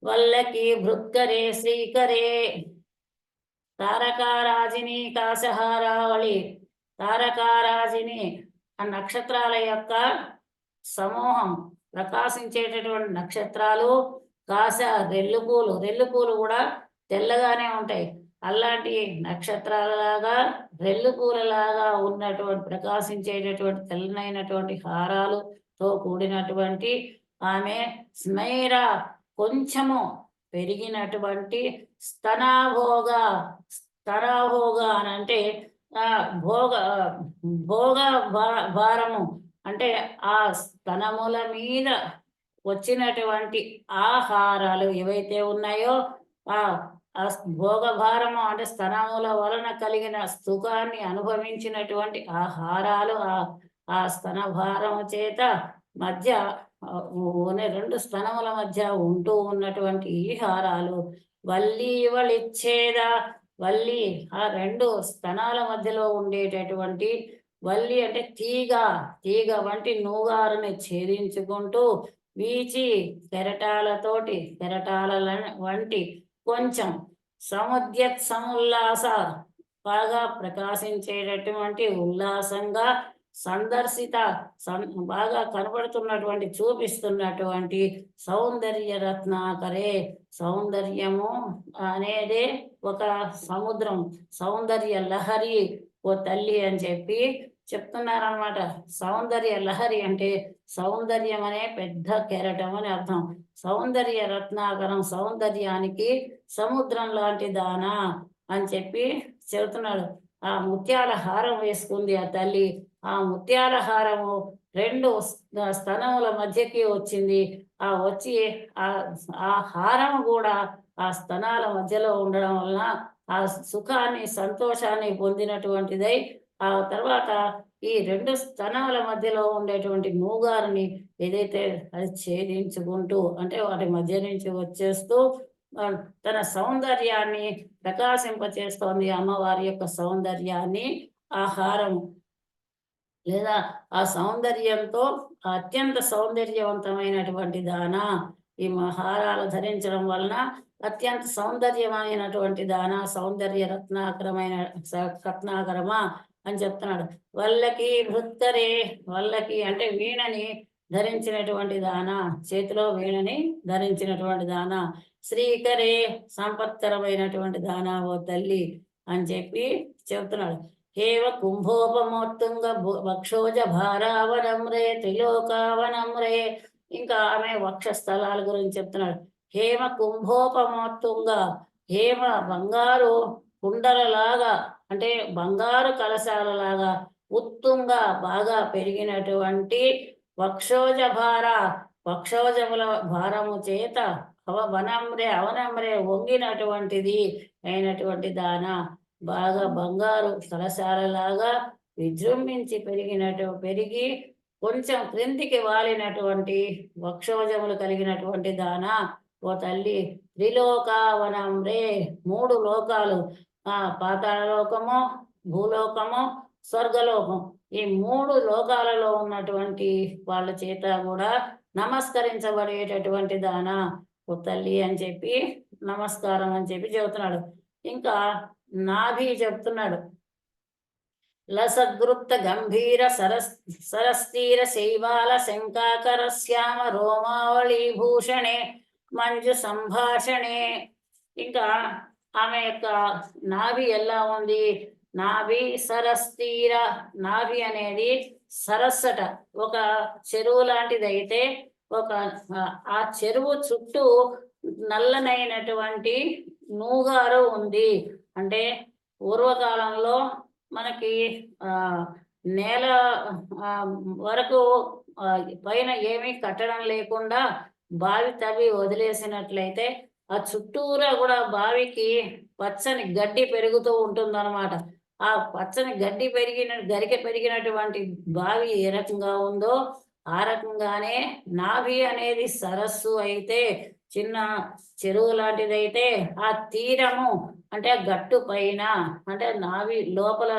వల్లకి భృత్కరే శ్రీకరే. తారకారాజిని కాశహారావళి, తారకారాజిని ఆ నక్షత్రాల యొక్క సమూహం, ప్రకాశించేటటువంటి నక్షత్రాలు. కాశ రెల్లుపూలు, రెల్లుపూలు కూడా తెల్లగానే ఉంటాయి. అలాంటి నక్షత్రాలలాగా రెల్లుపూలలాగా ఉన్నటువంటి ప్రకాశించేటటువంటి తెల్లనైనటువంటి హారాలుతో కూడినటువంటి ఆమె స్మైర, కొంచెము పెరిగినటువంటి స్తనాభోగ, స్తనాభోగ అని అంటే భోగ భోగ భారము అంటే ఆ స్తనముల మీద వచ్చినటువంటి ఆహారాలు ఏవైతే ఉన్నాయో ఆ భోగభారము అంటే స్తనముల వలన కలిగిన సుఖాన్ని అనుభవించినటువంటి ఆహారాలు ఆ స్తన భారము చేత మధ్య రెండు స్తనముల మధ్య ఉంటూ ఉన్నటువంటి ఈ హారాలు వల్లి వళిచ్ఛేద, వల్లి ఆ రెండు స్తనాల మధ్యలో ఉండేటటువంటి వల్లి అంటే తీగ, తీగ వంటి నూగారుని ఛేదించుకుంటూ వీచి కెరటాలతోటి, కెరటాల వంటి కొంచెం సముద్యత్ సముల్లాస, బాగా ప్రకాశించేటటువంటి ఉల్లాసంగా సందర్శిత, బాగా కనబడుతున్నటువంటి చూపిస్తున్నటువంటి సౌందర్య రత్నాకరే, సౌందర్యము అనేదే ఒక సముద్రం, సౌందర్య లహరి ఓ తల్లి అని చెప్పి చెప్తున్నారనమాట. సౌందర్య లహరి అంటే సౌందర్యం అనే పెద్ద కెరటం అని అర్థం. సౌందర్య రత్నాకరం, సౌందర్యానికి సముద్రం లాంటి దానా అని చెప్పి చెబుతున్నాడు. ఆ ముత్యాల హారం వేసుకుంది ఆ తల్లి. ఆ ముత్యాల హారము రెండు స్తనముల మధ్యకి వచ్చింది. ఆ వచ్చి ఆ ఆ హారం కూడా ఆ స్తనాల మధ్యలో ఉండడం వలన ఆ సుఖాన్ని సంతోషాన్ని పొందినటువంటిదై ఆ తర్వాత ఈ రెండు స్తనాల మధ్యలో ఉండేటువంటి మూగారిని ఏదైతే అది ఛేదించుకుంటూ అంటే వాటి మధ్య నుంచి వచ్చేస్తూ ఆ, తన సౌందర్యాన్ని ప్రకాశింపచేస్తోంది. అమ్మవారి యొక్క సౌందర్యాన్ని ఆహారం లేదా ఆ సౌందర్యంతో అత్యంత సౌందర్యవంతమైనటువంటి దాన ఈ హారాలు ధరించడం వలన అత్యంత సౌందర్యమైనటువంటి దాన సౌందర్య రత్నాకరమైన రత్నాకరమా అని చెప్తున్నాడు. వల్లకి భృత్తరే, వల్లకి అంటే వీణని ధరించినటువంటి దాన, చేతిలో వీణని ధరించినటువంటి దాన, శ్రీకరే సంపత్కరమైనటువంటి దాన ఓ తల్లి అని చెప్పి చెప్తున్నాడు. హేవ కుంభోపమోత్తుంగ వక్షోజ భారావనమ్రే త్రిలోకావనమ్రే. ఇంకా ఆమె వక్షస్థలాల గురించి చెప్తున్నాడు. హేమ కుంభోపమోత్తుంగ, హేమ బంగారు కుండలలాగా అంటే బంగారు కలశాలలాగా ఉత్తుంగ బాగా పెరిగినటువంటి వక్షోజ భార, వక్షోజముల భారము చేత అవనమ్రే అవనమ్రే వంగినటువంటిది అయినటువంటి దాన బాగా బంగారు కలశాలలాగా విజృంభించి పెరిగి కొంచెం క్రిందికి వాలినటువంటి వక్షోజములు కలిగినటువంటి దాన ఓ తల్లి త్రిలోకావనంరే, మూడు లోకాలు పాతాళ లోకము, భూలోకము, స్వర్గలోకం, ఈ మూడు లోకాలలో ఉన్నటువంటి వాళ్ళ చేత కూడా నమస్కరించబడేటటువంటి దాన ఓ తల్లి అని చెప్పి నమస్కారం అని చెప్పి చెబుతున్నాడు. ఇంకా నాభి చెప్తున్నాడు. లసద్వృత్త గంభీర సరస్తీర శైవాల శంకాకర శ్యామ రోమావళి భూషణే మంజు సంభాషణే. ఇంకా ఆమె యొక్క నాభి ఎలా ఉంది? నాభి సరస్తీర, నాభి అనేది సరస్సట, ఒక చెరువు లాంటిది అయితే ఒక ఆ చెరువు చుట్టూ నల్లనైనటువంటి నూగారు ఉంది. అంటే పూర్వకాలంలో మనకి నేల వరకు పైన ఏమీ కట్టడం లేకుండా బావి తవ్వి వదిలేసినట్లయితే ఆ చుట్టూరా కూడా బావికి పచ్చని గడ్డి పెరుగుతూ ఉంటుందన్నమాట. ఆ పచ్చని గడ్డి గరిక పెరిగినటువంటి బావి ఏ రకంగా ఉందో ఆ రకంగానే నాభి అనేది సరస్సు అయితే, చిన్న చెరువు లాంటిదైతే ఆ తీరము అంటే ఆ గట్టు పైన అంటే నాభి లోపల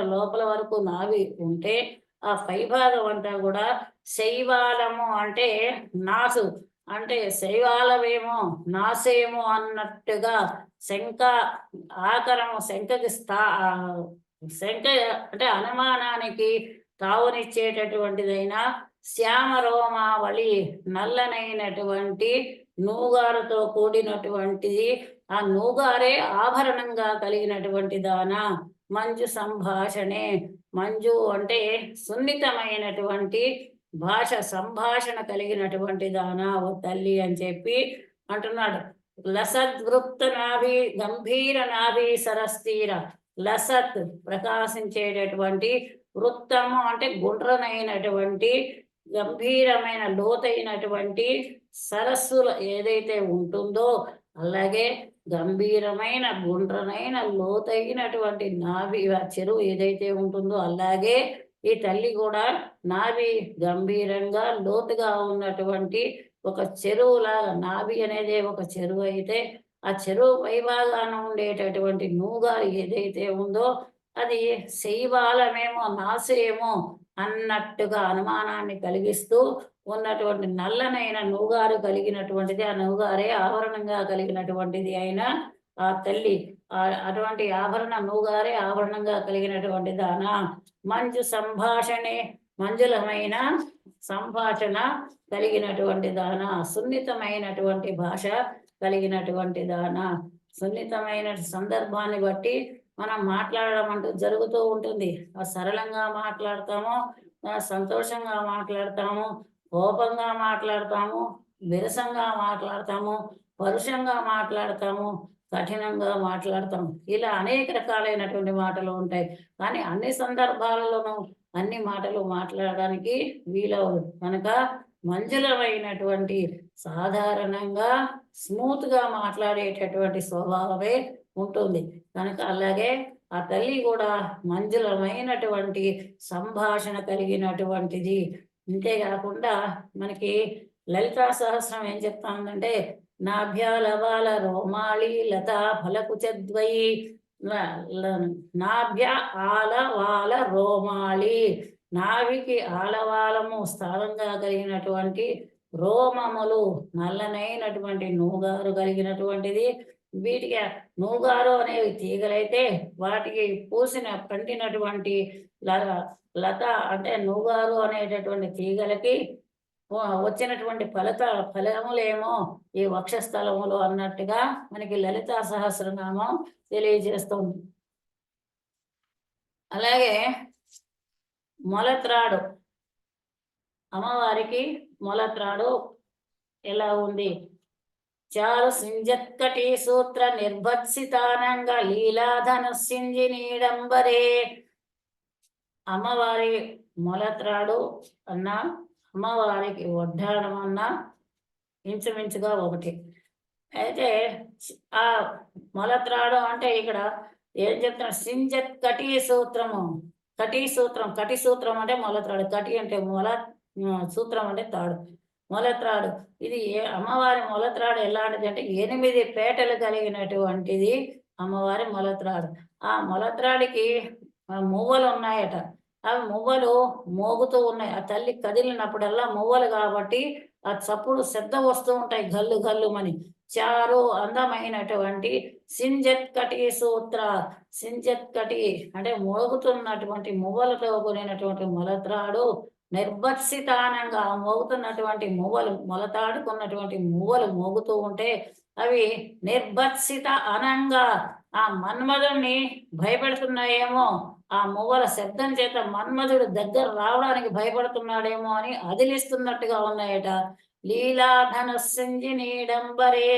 వరకు నాభి ఉంటే ఆ పైభాగం అంతా కూడా శైవాలము అంటే నాసు, అంటే శైవాలమేమో నాసేమో అన్నట్టుగా శంఖ ఆకరము, శంఖకి శంఖ అంటే అనుమానానికి తావునిచ్చేటటువంటిదైనా శ్యామరోమావళి, నల్లనైనటువంటి నూగారుతో కూడినటువంటిది, ఆ నూగారే ఆభరణంగా కలిగినటువంటి దాన మంజు సంభాషణే. మంజు అంటే సున్నితమైనటువంటి భాష, సంభాషణ కలిగినటువంటి దాన ఓ తల్లి అని చెప్పి అంటున్నాడు. లసద్వృత్త నాభి గంభీర నాభి సరస్తీర, లసత్ ప్రకాశించేటటువంటి, వృత్తము అంటే గుండ్రనైనటువంటి, గంభీరమైన లోతైనటువంటి సరస్సులు ఏదైతే ఉంటుందో అలాగే గంభీరమైన గుండ్రనైన లోతైనటువంటి నాభి చెరువు ఏదైతే ఉంటుందో అలాగే ఈ తల్లి కూడా నాభి గంభీరంగా లోతుగా ఉన్నటువంటి ఒక చెరువులాగా, నాభి అనేది ఒక చెరువు అయితే ఆ చెరువు పైభాగాన ఉండేటటువంటి నూగారు ఏదైతే ఉందో అది శైవాలమేమో నాసేమో అన్నట్టుగా అనుమానాన్ని కలిగిస్తూ ఉన్నటువంటి నల్లనైన నూగారు కలిగినటువంటిది, ఆ నూగారే ఆభరణంగా కలిగినటువంటిది అయిన ఆ తల్లి అటువంటి ఆభరణ నూగారే ఆభరణంగా కలిగినటువంటి దాన మంజు సంభాషణే, మంజులమైన సంభాషణ కలిగినటువంటి దాన, సున్నితమైనటువంటి భాష కలిగినటువంటి దాన, సున్నితమైన సందర్భాన్ని బట్టి మనం మాట్లాడడం అంటూ జరుగుతూ ఉంటుంది. సరళంగా మాట్లాడతాము, సంతోషంగా మాట్లాడతాము, కోపంగా మాట్లాడతాము, విరసంగా మాట్లాడతాము, పరుషంగా మాట్లాడతాము, కఠినంగా మాట్లాడతాము. ఇలా అనేక రకాలైనటువంటి మాటలు ఉంటాయి. కానీ అన్ని సందర్భాలలోనూ అన్ని మాటలు మాట్లాడడానికి వీలవదు. కనుక మంజులమైనటువంటి సాధారణంగా స్మూత్‌గా మాట్లాడేటటువంటి స్వభావమే ఉంటుంది. కనుక అలాగే ఆ తల్లి కూడా మంజులమైనటువంటి సంభాషణ కలిగినటువంటిది. అంతేగాకుండా మనకి లలితా సహస్రం ఏం చెప్తా ఉందంటే, నాభ్యాలవాల రోమాళి లతా ఫలకుచద్వయి ల ల నాభ్య ఆలవాల రోమాళి, నాభికి ఆలవాలము స్థానంగా కలిగినటువంటి రోమములు, నల్లనైనటువంటి నూగారు కలిగినటువంటిది. వీటికి నూగారు అనేవి తీగలైతే వాటికి పూసిన పండినటువంటి ల లత అంటే నూగారు అనేటటువంటి తీగలకి వచ్చినటువంటి ఫలములేమో ఈ వక్షస్థలములు అన్నట్టుగా మనకి లలితా సహస్రనామం తెలియజేస్తుంది. అలాగే మొలత్రాడు, అమ్మవారికి మొలత్రాడు ఎలా ఉంది? చారు సింజత్కటి సూత్ర నిర్భత్సితానంగ లీలాధనుసింజి నీడంబరే. అమ్మవారి మొలత్రాడు అన్నా, అమ్మవారికి వడ్డాణం అన్నా ఇంచుమించుగా ఒకటి. అయితే ఆ మొలత్రాడు అంటే ఇక్కడ ఏం చెప్తున్నా, సింజత్ కటి సూత్రము. కటి సూత్రం, కటి సూత్రం అంటే మొలత్రాడు, కటి అంటే మొల, సూత్రం అంటే తాడు. మొలత్రాడు ఇది అమ్మవారి మొలత్రాడు ఎలాంటిది అంటే 8 పేటలు కలిగినటువంటిది అమ్మవారి మొలత్రాడు. ఆ మొలత్రాడికి మువ్వలు ఉన్నాయట. అవి మువ్వలు మోగుతూ ఉన్నాయి. ఆ తల్లి కదిలినప్పుడల్లా మువ్వలు కాబట్టి ఆ చప్పుడు శబ్దం వస్తూ ఉంటాయి, గల్లు గల్లుమని. చారు అందమైనటువంటి సింజత్ కటి సూత్ర, సింజత్ కటి అంటే మోగుతున్నటువంటి మువ్వలతో కూడినటువంటి మొలత్రాడు, నిర్భత్సితానంగా మోగుతున్నటువంటి మువ్వలు, మొలతాడుకున్నటువంటి మువ్వలు మోగుతూ ఉంటే అవి నిర్భత్సిత అనంగా ఆ మన్మధుణ్ణి భయపెడుతున్నాయేమో, ఆ మువ్వల శబ్దం చేత మన్మధుడు దగ్గర రావడానికి భయపడుతున్నాడేమో అని అదిలిస్తున్నట్టుగా ఉన్నాయట. లీలాధనస్సింజి నీడంబరే,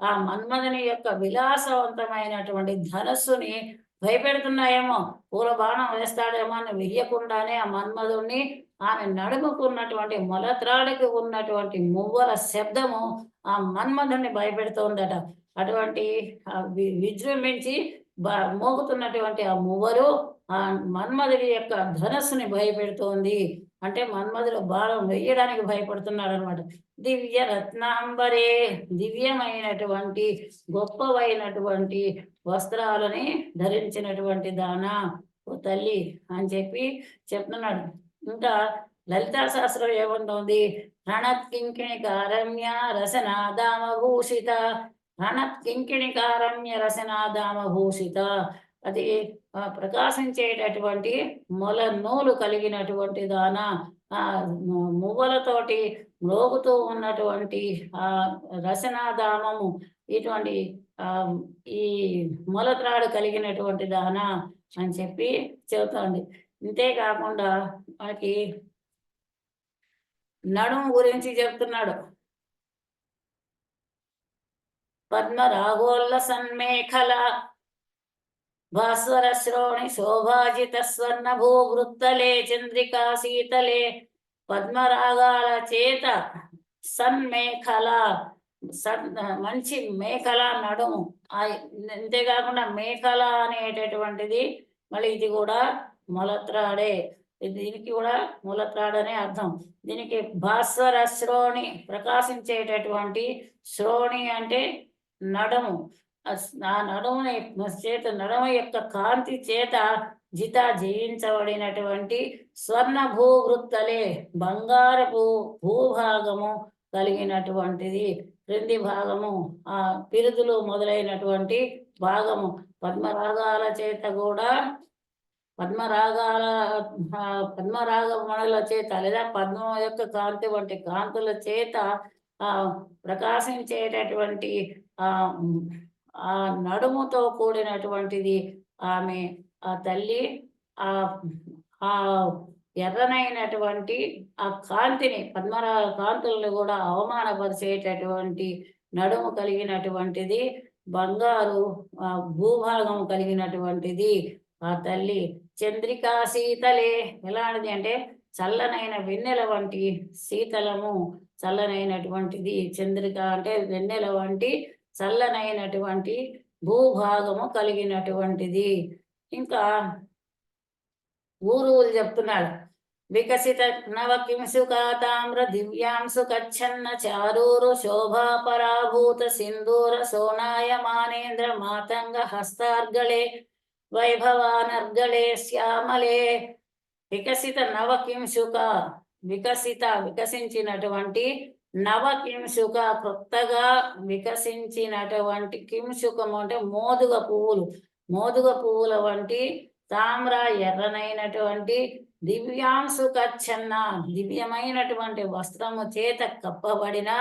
ఆ మన్మధుని యొక్క విలాసవంతమైనటువంటి ధనస్సుని భయపెడుతున్నాయేమో, పూల బాణం వేస్తాడేమో అని వెయ్యకుండానే ఆ మన్మధుణ్ణి ఆమె నడుముకున్నటువంటి మొలత్రాడికి ఉన్నటువంటి మువ్వల శబ్దము ఆ మన్మధుణ్ణి భయపెడుతోందట. అటువంటి విజృంభించి మోగుతున్నటువంటి ఆ మువ్వలు ఆ మన్మధుడి యొక్క ధనస్సుని భయపెడుతోంది. అంటే మన్మధుడు బాణం వెయ్యడానికి భయపడుతున్నాడు అనమాట. దివ్య రత్నాంబరే, దివ్యమైనటువంటి గొప్పవైనటువంటి వస్త్రాలని ధరించినటువంటి దానా ఓ తల్లి అని చెప్పి చెప్తున్నాడు. ఇంకా లలితా శాస్త్రం ఏమంటుంది? రణత్కింకిణికారమ్య రసనాదామభూషిత, రణత్కింకిణికారమ్య రసనాదామభూషిత. అది ప్రకాశించేటటువంటి మొల నూలు కలిగినటువంటి దాన, ఆ మువ్వలతోటి మ్రోగుతూ ఉన్నటువంటి ఆ రసనాదామము, ఇటువంటి ఈ మొలత్రాడు కలిగినటువంటి దాన అని చెప్పి చెబుతోంది. ఇంతేకాకుండా మనకి నడుము గురించి చెప్తున్నాడు. పద్మరాగోల్ల సన్మేఖల భాస్వర శ్రోణి శోభాజిత స్వర్ణ భూవృత్తలే చంద్రికా శీతలే. పద్మరాగాల చేత సన్మేఖల, మంచి మేఖల నడుము. అంతేకాకుండా మేఖల అనేటటువంటిది మళ్ళీ ఇది కూడా మొలత్రాడే. దీనికి కూడా మూలత్రాడనే అర్థం. దీనికి భాస్వర శ్రోణి, ప్రకాశించేటటువంటి, శ్రోణి అంటే నడము. ఆ నడుముని చేత, నడమ యొక్క కాంతి చేత జయించబడినటువంటి స్వర్ణ భూవృత్తలే, బంగారపు భూభాగము కలిగినటువంటిది. క్రింది భాగము ఆ పిరుదులు మొదలైనటువంటి భాగము. పద్మరాగాల చేత కూడా, పద్మరాగముల చేత లేదా పద్మం యొక్క కాంతి వంటి కాంతుల చేత ప్రకాశించేటటువంటి ఆ నడుముతో కూడినటువంటిది ఆమె ఆ తల్లి ఆ ఆ ఎర్రనైనటువంటి ఆ కాంతిని కాంతులను కూడా అవమానపరిచేటటువంటి నడుము కలిగినటువంటిది, బంగారు భూభాగం కలిగినటువంటిది ఆ తల్లి. చంద్రికా శీతలే, ఎలాంటిది అంటే చల్లనైన వెన్నెల వంటి శీతలము, చల్లనైనటువంటిది. చంద్రిక అంటే వెన్నెల వంటి చల్లనైనటువంటి భూభాగము కలిగినటువంటిది. ఇంకా ఊరు చెప్తున్నాడు. వికసిత నవ కింసుకా తామ్ర దివ్యాంసు కచ్చన్న చారూరు శోభా పరాభూత సింధూర సోనాయమానేంద్ర మాతంగ హస్తార్గళే వైభవానర్గళే శ్యామలే. వికసిత నవ కింసుక, వికసించినటువంటి నవ కింసుక, కొత్తగా వికసించినటువంటి కింసుకము అంటే మోదుగ పువ్వులు, మోదుగ పువ్వుల వంటి తామ్ర ఎర్రనైనటువంటి దివ్యాంశు కచ్చన్న, దివ్యమైనటువంటి వస్త్రము చేత కప్పబడిన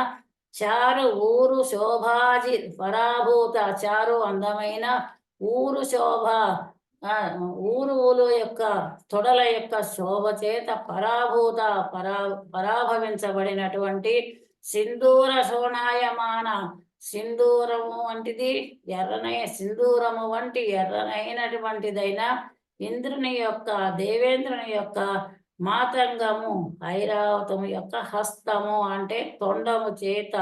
చారు ఊరు శోభాజి పరాభూత, చారు అందమైన ఊరు శోభ, ఊరువులు యొక్క తొడల యొక్క శోభ చేత పరాభవించబడినటువంటి సింధూర సోనాయమాన, సింధూరము వంటిది సింధూరము వంటి ఎర్రనైనటువంటిదైన ఇంద్రుని యొక్క, దేవేంద్రుని యొక్క మాతంగము, ఐరావతము యొక్క హస్తము అంటే తొండము చేత,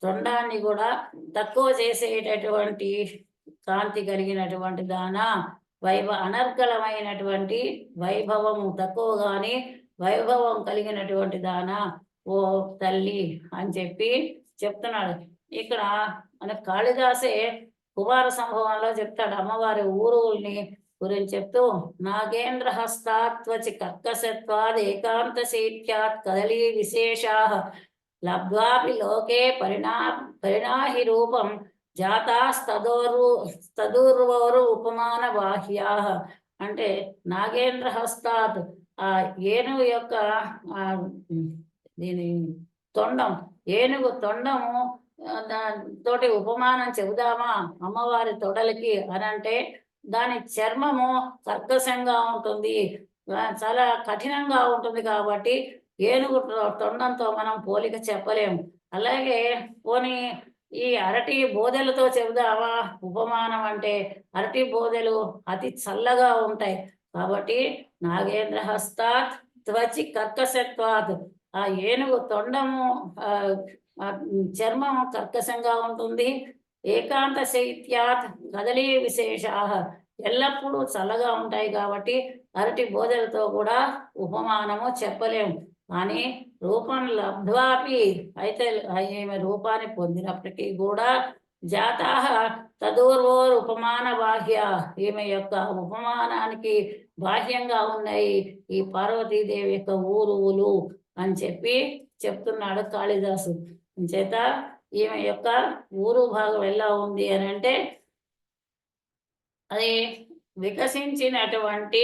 తొండాన్ని కూడా తక్కువ చేసేటటువంటి కాంతి కలిగినటువంటి దానా, అనర్గళమైనటువంటి వైభవము, తక్కువగాని వైభవం కలిగినటువంటి దానా ఓ తల్లి అని చెప్పి చెప్తున్నాడు. ఇక్కడ మన కాళిదాసే కుమార సంభవంలో చెప్తాడు అమ్మవారి ఊరువుల్ని గురించి చెప్తూ, నాగేంద్ర హస్తాత్వచి కర్కశత్వాద్ ఏకాంత శైత్యాత్ కదలీ విశేషా లబ్ధ్వాపి లోకే పరిణాహి రూపం జాతాస్తదూర్వోరు ఉపమాన బాహ్యా. అంటే నాగేంద్ర హస్తాత్, ఆ ఏనుగు యొక్క దీని తొండం, ఏనుగు తొండము తోటి ఉపమానం చెబుదామా అమ్మవారి తొడలకి అని అంటే, దాని చర్మము కర్కశంగా ఉంటుంది, చాలా కఠినంగా ఉంటుంది కాబట్టి ఏనుగు తొండంతో మనం పోలిక చెప్పలేము. అలాగే పోనీ ఈ అరటి బోదెలతో చెబుదామా ఉపమానం అంటే, అరటి బోదెలు అతి చల్లగా ఉంటాయి కాబట్టి నాగేంద్ర హస్తాత్ త్వచి కర్కశత్వాత్, ఆ ఏనుగు తొండము చర్మం కర్కశంగా ఉంటుంది. ఏకాంత శైత్యాత్ కదలీ విశేషా, ఎల్లప్పుడూ చల్లగా ఉంటాయి కాబట్టి అరటి బోధలతో కూడా ఉపమానము చెప్పలేము. కానీ రూపం లబ్ధ్వాపి, అయితే ఈమె రూపాన్ని పొందినప్పటికీ కూడా జాతా తదూర్వోర్ ఉపమాన బాహ్య, ఈమె యొక్క ఉపమానానికి బాహ్యంగా ఉన్నాయి ఈ పార్వతీదేవి యొక్క ఊరువులు అని చెప్పి చెప్తున్నాడు కాళిదాసు. చేత ఈమె యొక్క ఊరు భాగం ఎలా ఉంది అని అంటే, అది వికసించినటువంటి,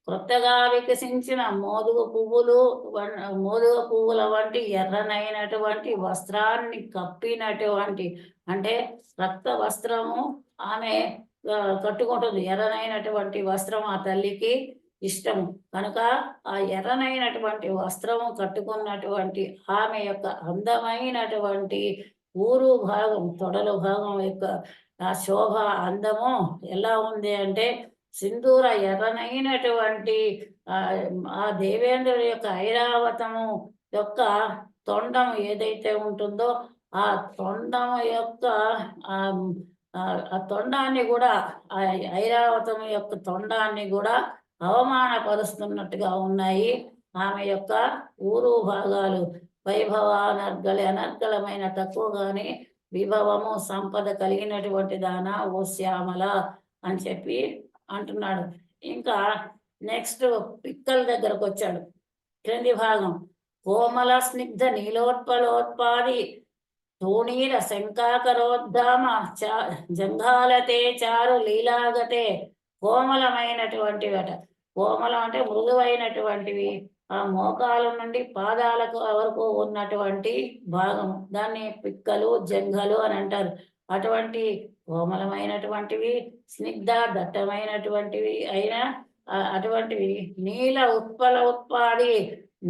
కొత్తగా వికసించిన మోదుగ పువ్వుల వంటి ఎర్రనైనటువంటి వస్త్రాన్ని కప్పినటువంటి, అంటే రక్త వస్త్రము ఆమె కట్టుకుంటుంది. ఎర్రనైనటువంటి వస్త్రం ఆ తల్లికి ఇష్టము కనుక ఆ ఎర్రనైనటువంటి వస్త్రము కట్టుకున్నటువంటి ఆమె యొక్క అందమైనటువంటి ఊరు భాగం, తొడల భాగం యొక్క ఆ శోభ అందము ఎలా ఉంది అంటే, సింధూర ఎర్రనైనటువంటి ఆ దేవేంద్రుడి యొక్క ఐరావతము యొక్క తొండం ఏదైతే ఉంటుందో ఆ తొండము యొక్క ఆ తొండాన్ని కూడా, ఆ ఐరావతము యొక్క తొండాన్ని కూడా అవమానపరుస్తున్నట్టుగా ఉన్నాయి ఆమె యొక్క ఊరు భాగాలు. అనర్గళమైన తక్కువ గాని విభవము సంపద కలిగినటువంటి దానా ఓ శ్యామల అని చెప్పి అంటున్నాడు. ఇంకా నెక్స్ట్ పిక్కల దగ్గరకు వచ్చాడు. క్రింది భాగం కోమల స్నిగ్ధ నీలోత్పలోత్పాది తూణీర శంకాకరోద్ధామ జంఘాలతే చారు లీలాగతే. కోమలమైనటువంటివట, కోమలం అంటే మృదువైనటువంటివి, ఆ మోకాల నుండి పాదాలకు వరకు ఉన్నటువంటి భాగం, దాన్ని పిక్కలు జంఘలు అని అంటారు. అటువంటి కోమలమైనటువంటివి, స్నిగ్ధ దట్టమైనటువంటివి అయిన అటువంటివి నీల ఉత్పల ఉత్పాడి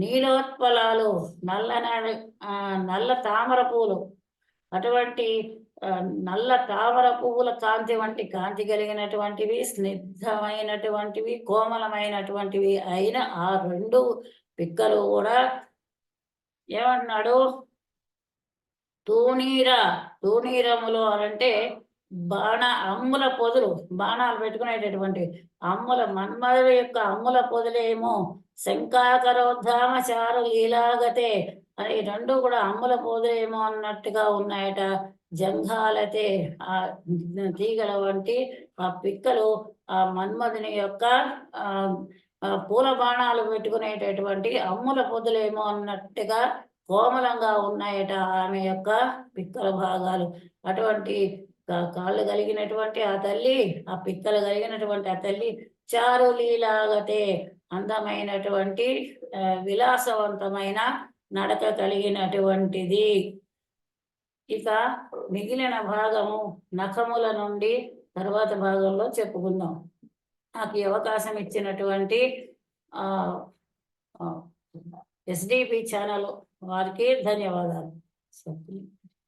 నీలోత్పలాలు నల్ల తామర పూలు, అటువంటి నల్ల తామర పువ్వుల కాంతి వంటి కాంతి కలిగినటువంటివి, స్నిగ్ధమైనటువంటివి, కోమలమైనటువంటివి అయిన ఆ రెండు పిక్కలు కూడా ఏమన్నాడు? తూణీరములు అనంటే అమ్ముల పొదులు, బాణాలు పెట్టుకునేటటువంటి అమ్ముల మన్మధుడి యొక్క అమ్ముల పొదులేమో శంకాకరోద్ధామ చారు లీలాగతే అని రెండు కూడా అమ్ముల పొదులేమో అన్నట్టుగా ఉన్నాయట. జంఘాలతే ఆ తీగల వంటి ఆ పిక్కలు ఆ మన్మధుని యొక్క పూల బాణాలు పెట్టుకునేటటువంటి అమ్ముల పొదులేమో అన్నట్టుగా కోమలంగా ఉన్నాయట ఆమె యొక్క పిక్కల భాగాలు. అటువంటి కాళ్ళు కలిగినటువంటి ఆ తల్లి, ఆ పిక్కలు కలిగినటువంటి ఆ తల్లి చారు లీలాగతే అందమైనటువంటి విలాసవంతమైన నడక కలిగినటువంటిది. ఇక మిగిలిన భాగము నఖముల నుండి తర్వాత భాగంలో చెప్పుకుందాం. నాకు ఈ అవకాశం ఇచ్చినటువంటి ఎస్డిపి ఛానల్ వారికి ధన్యవాదాలు.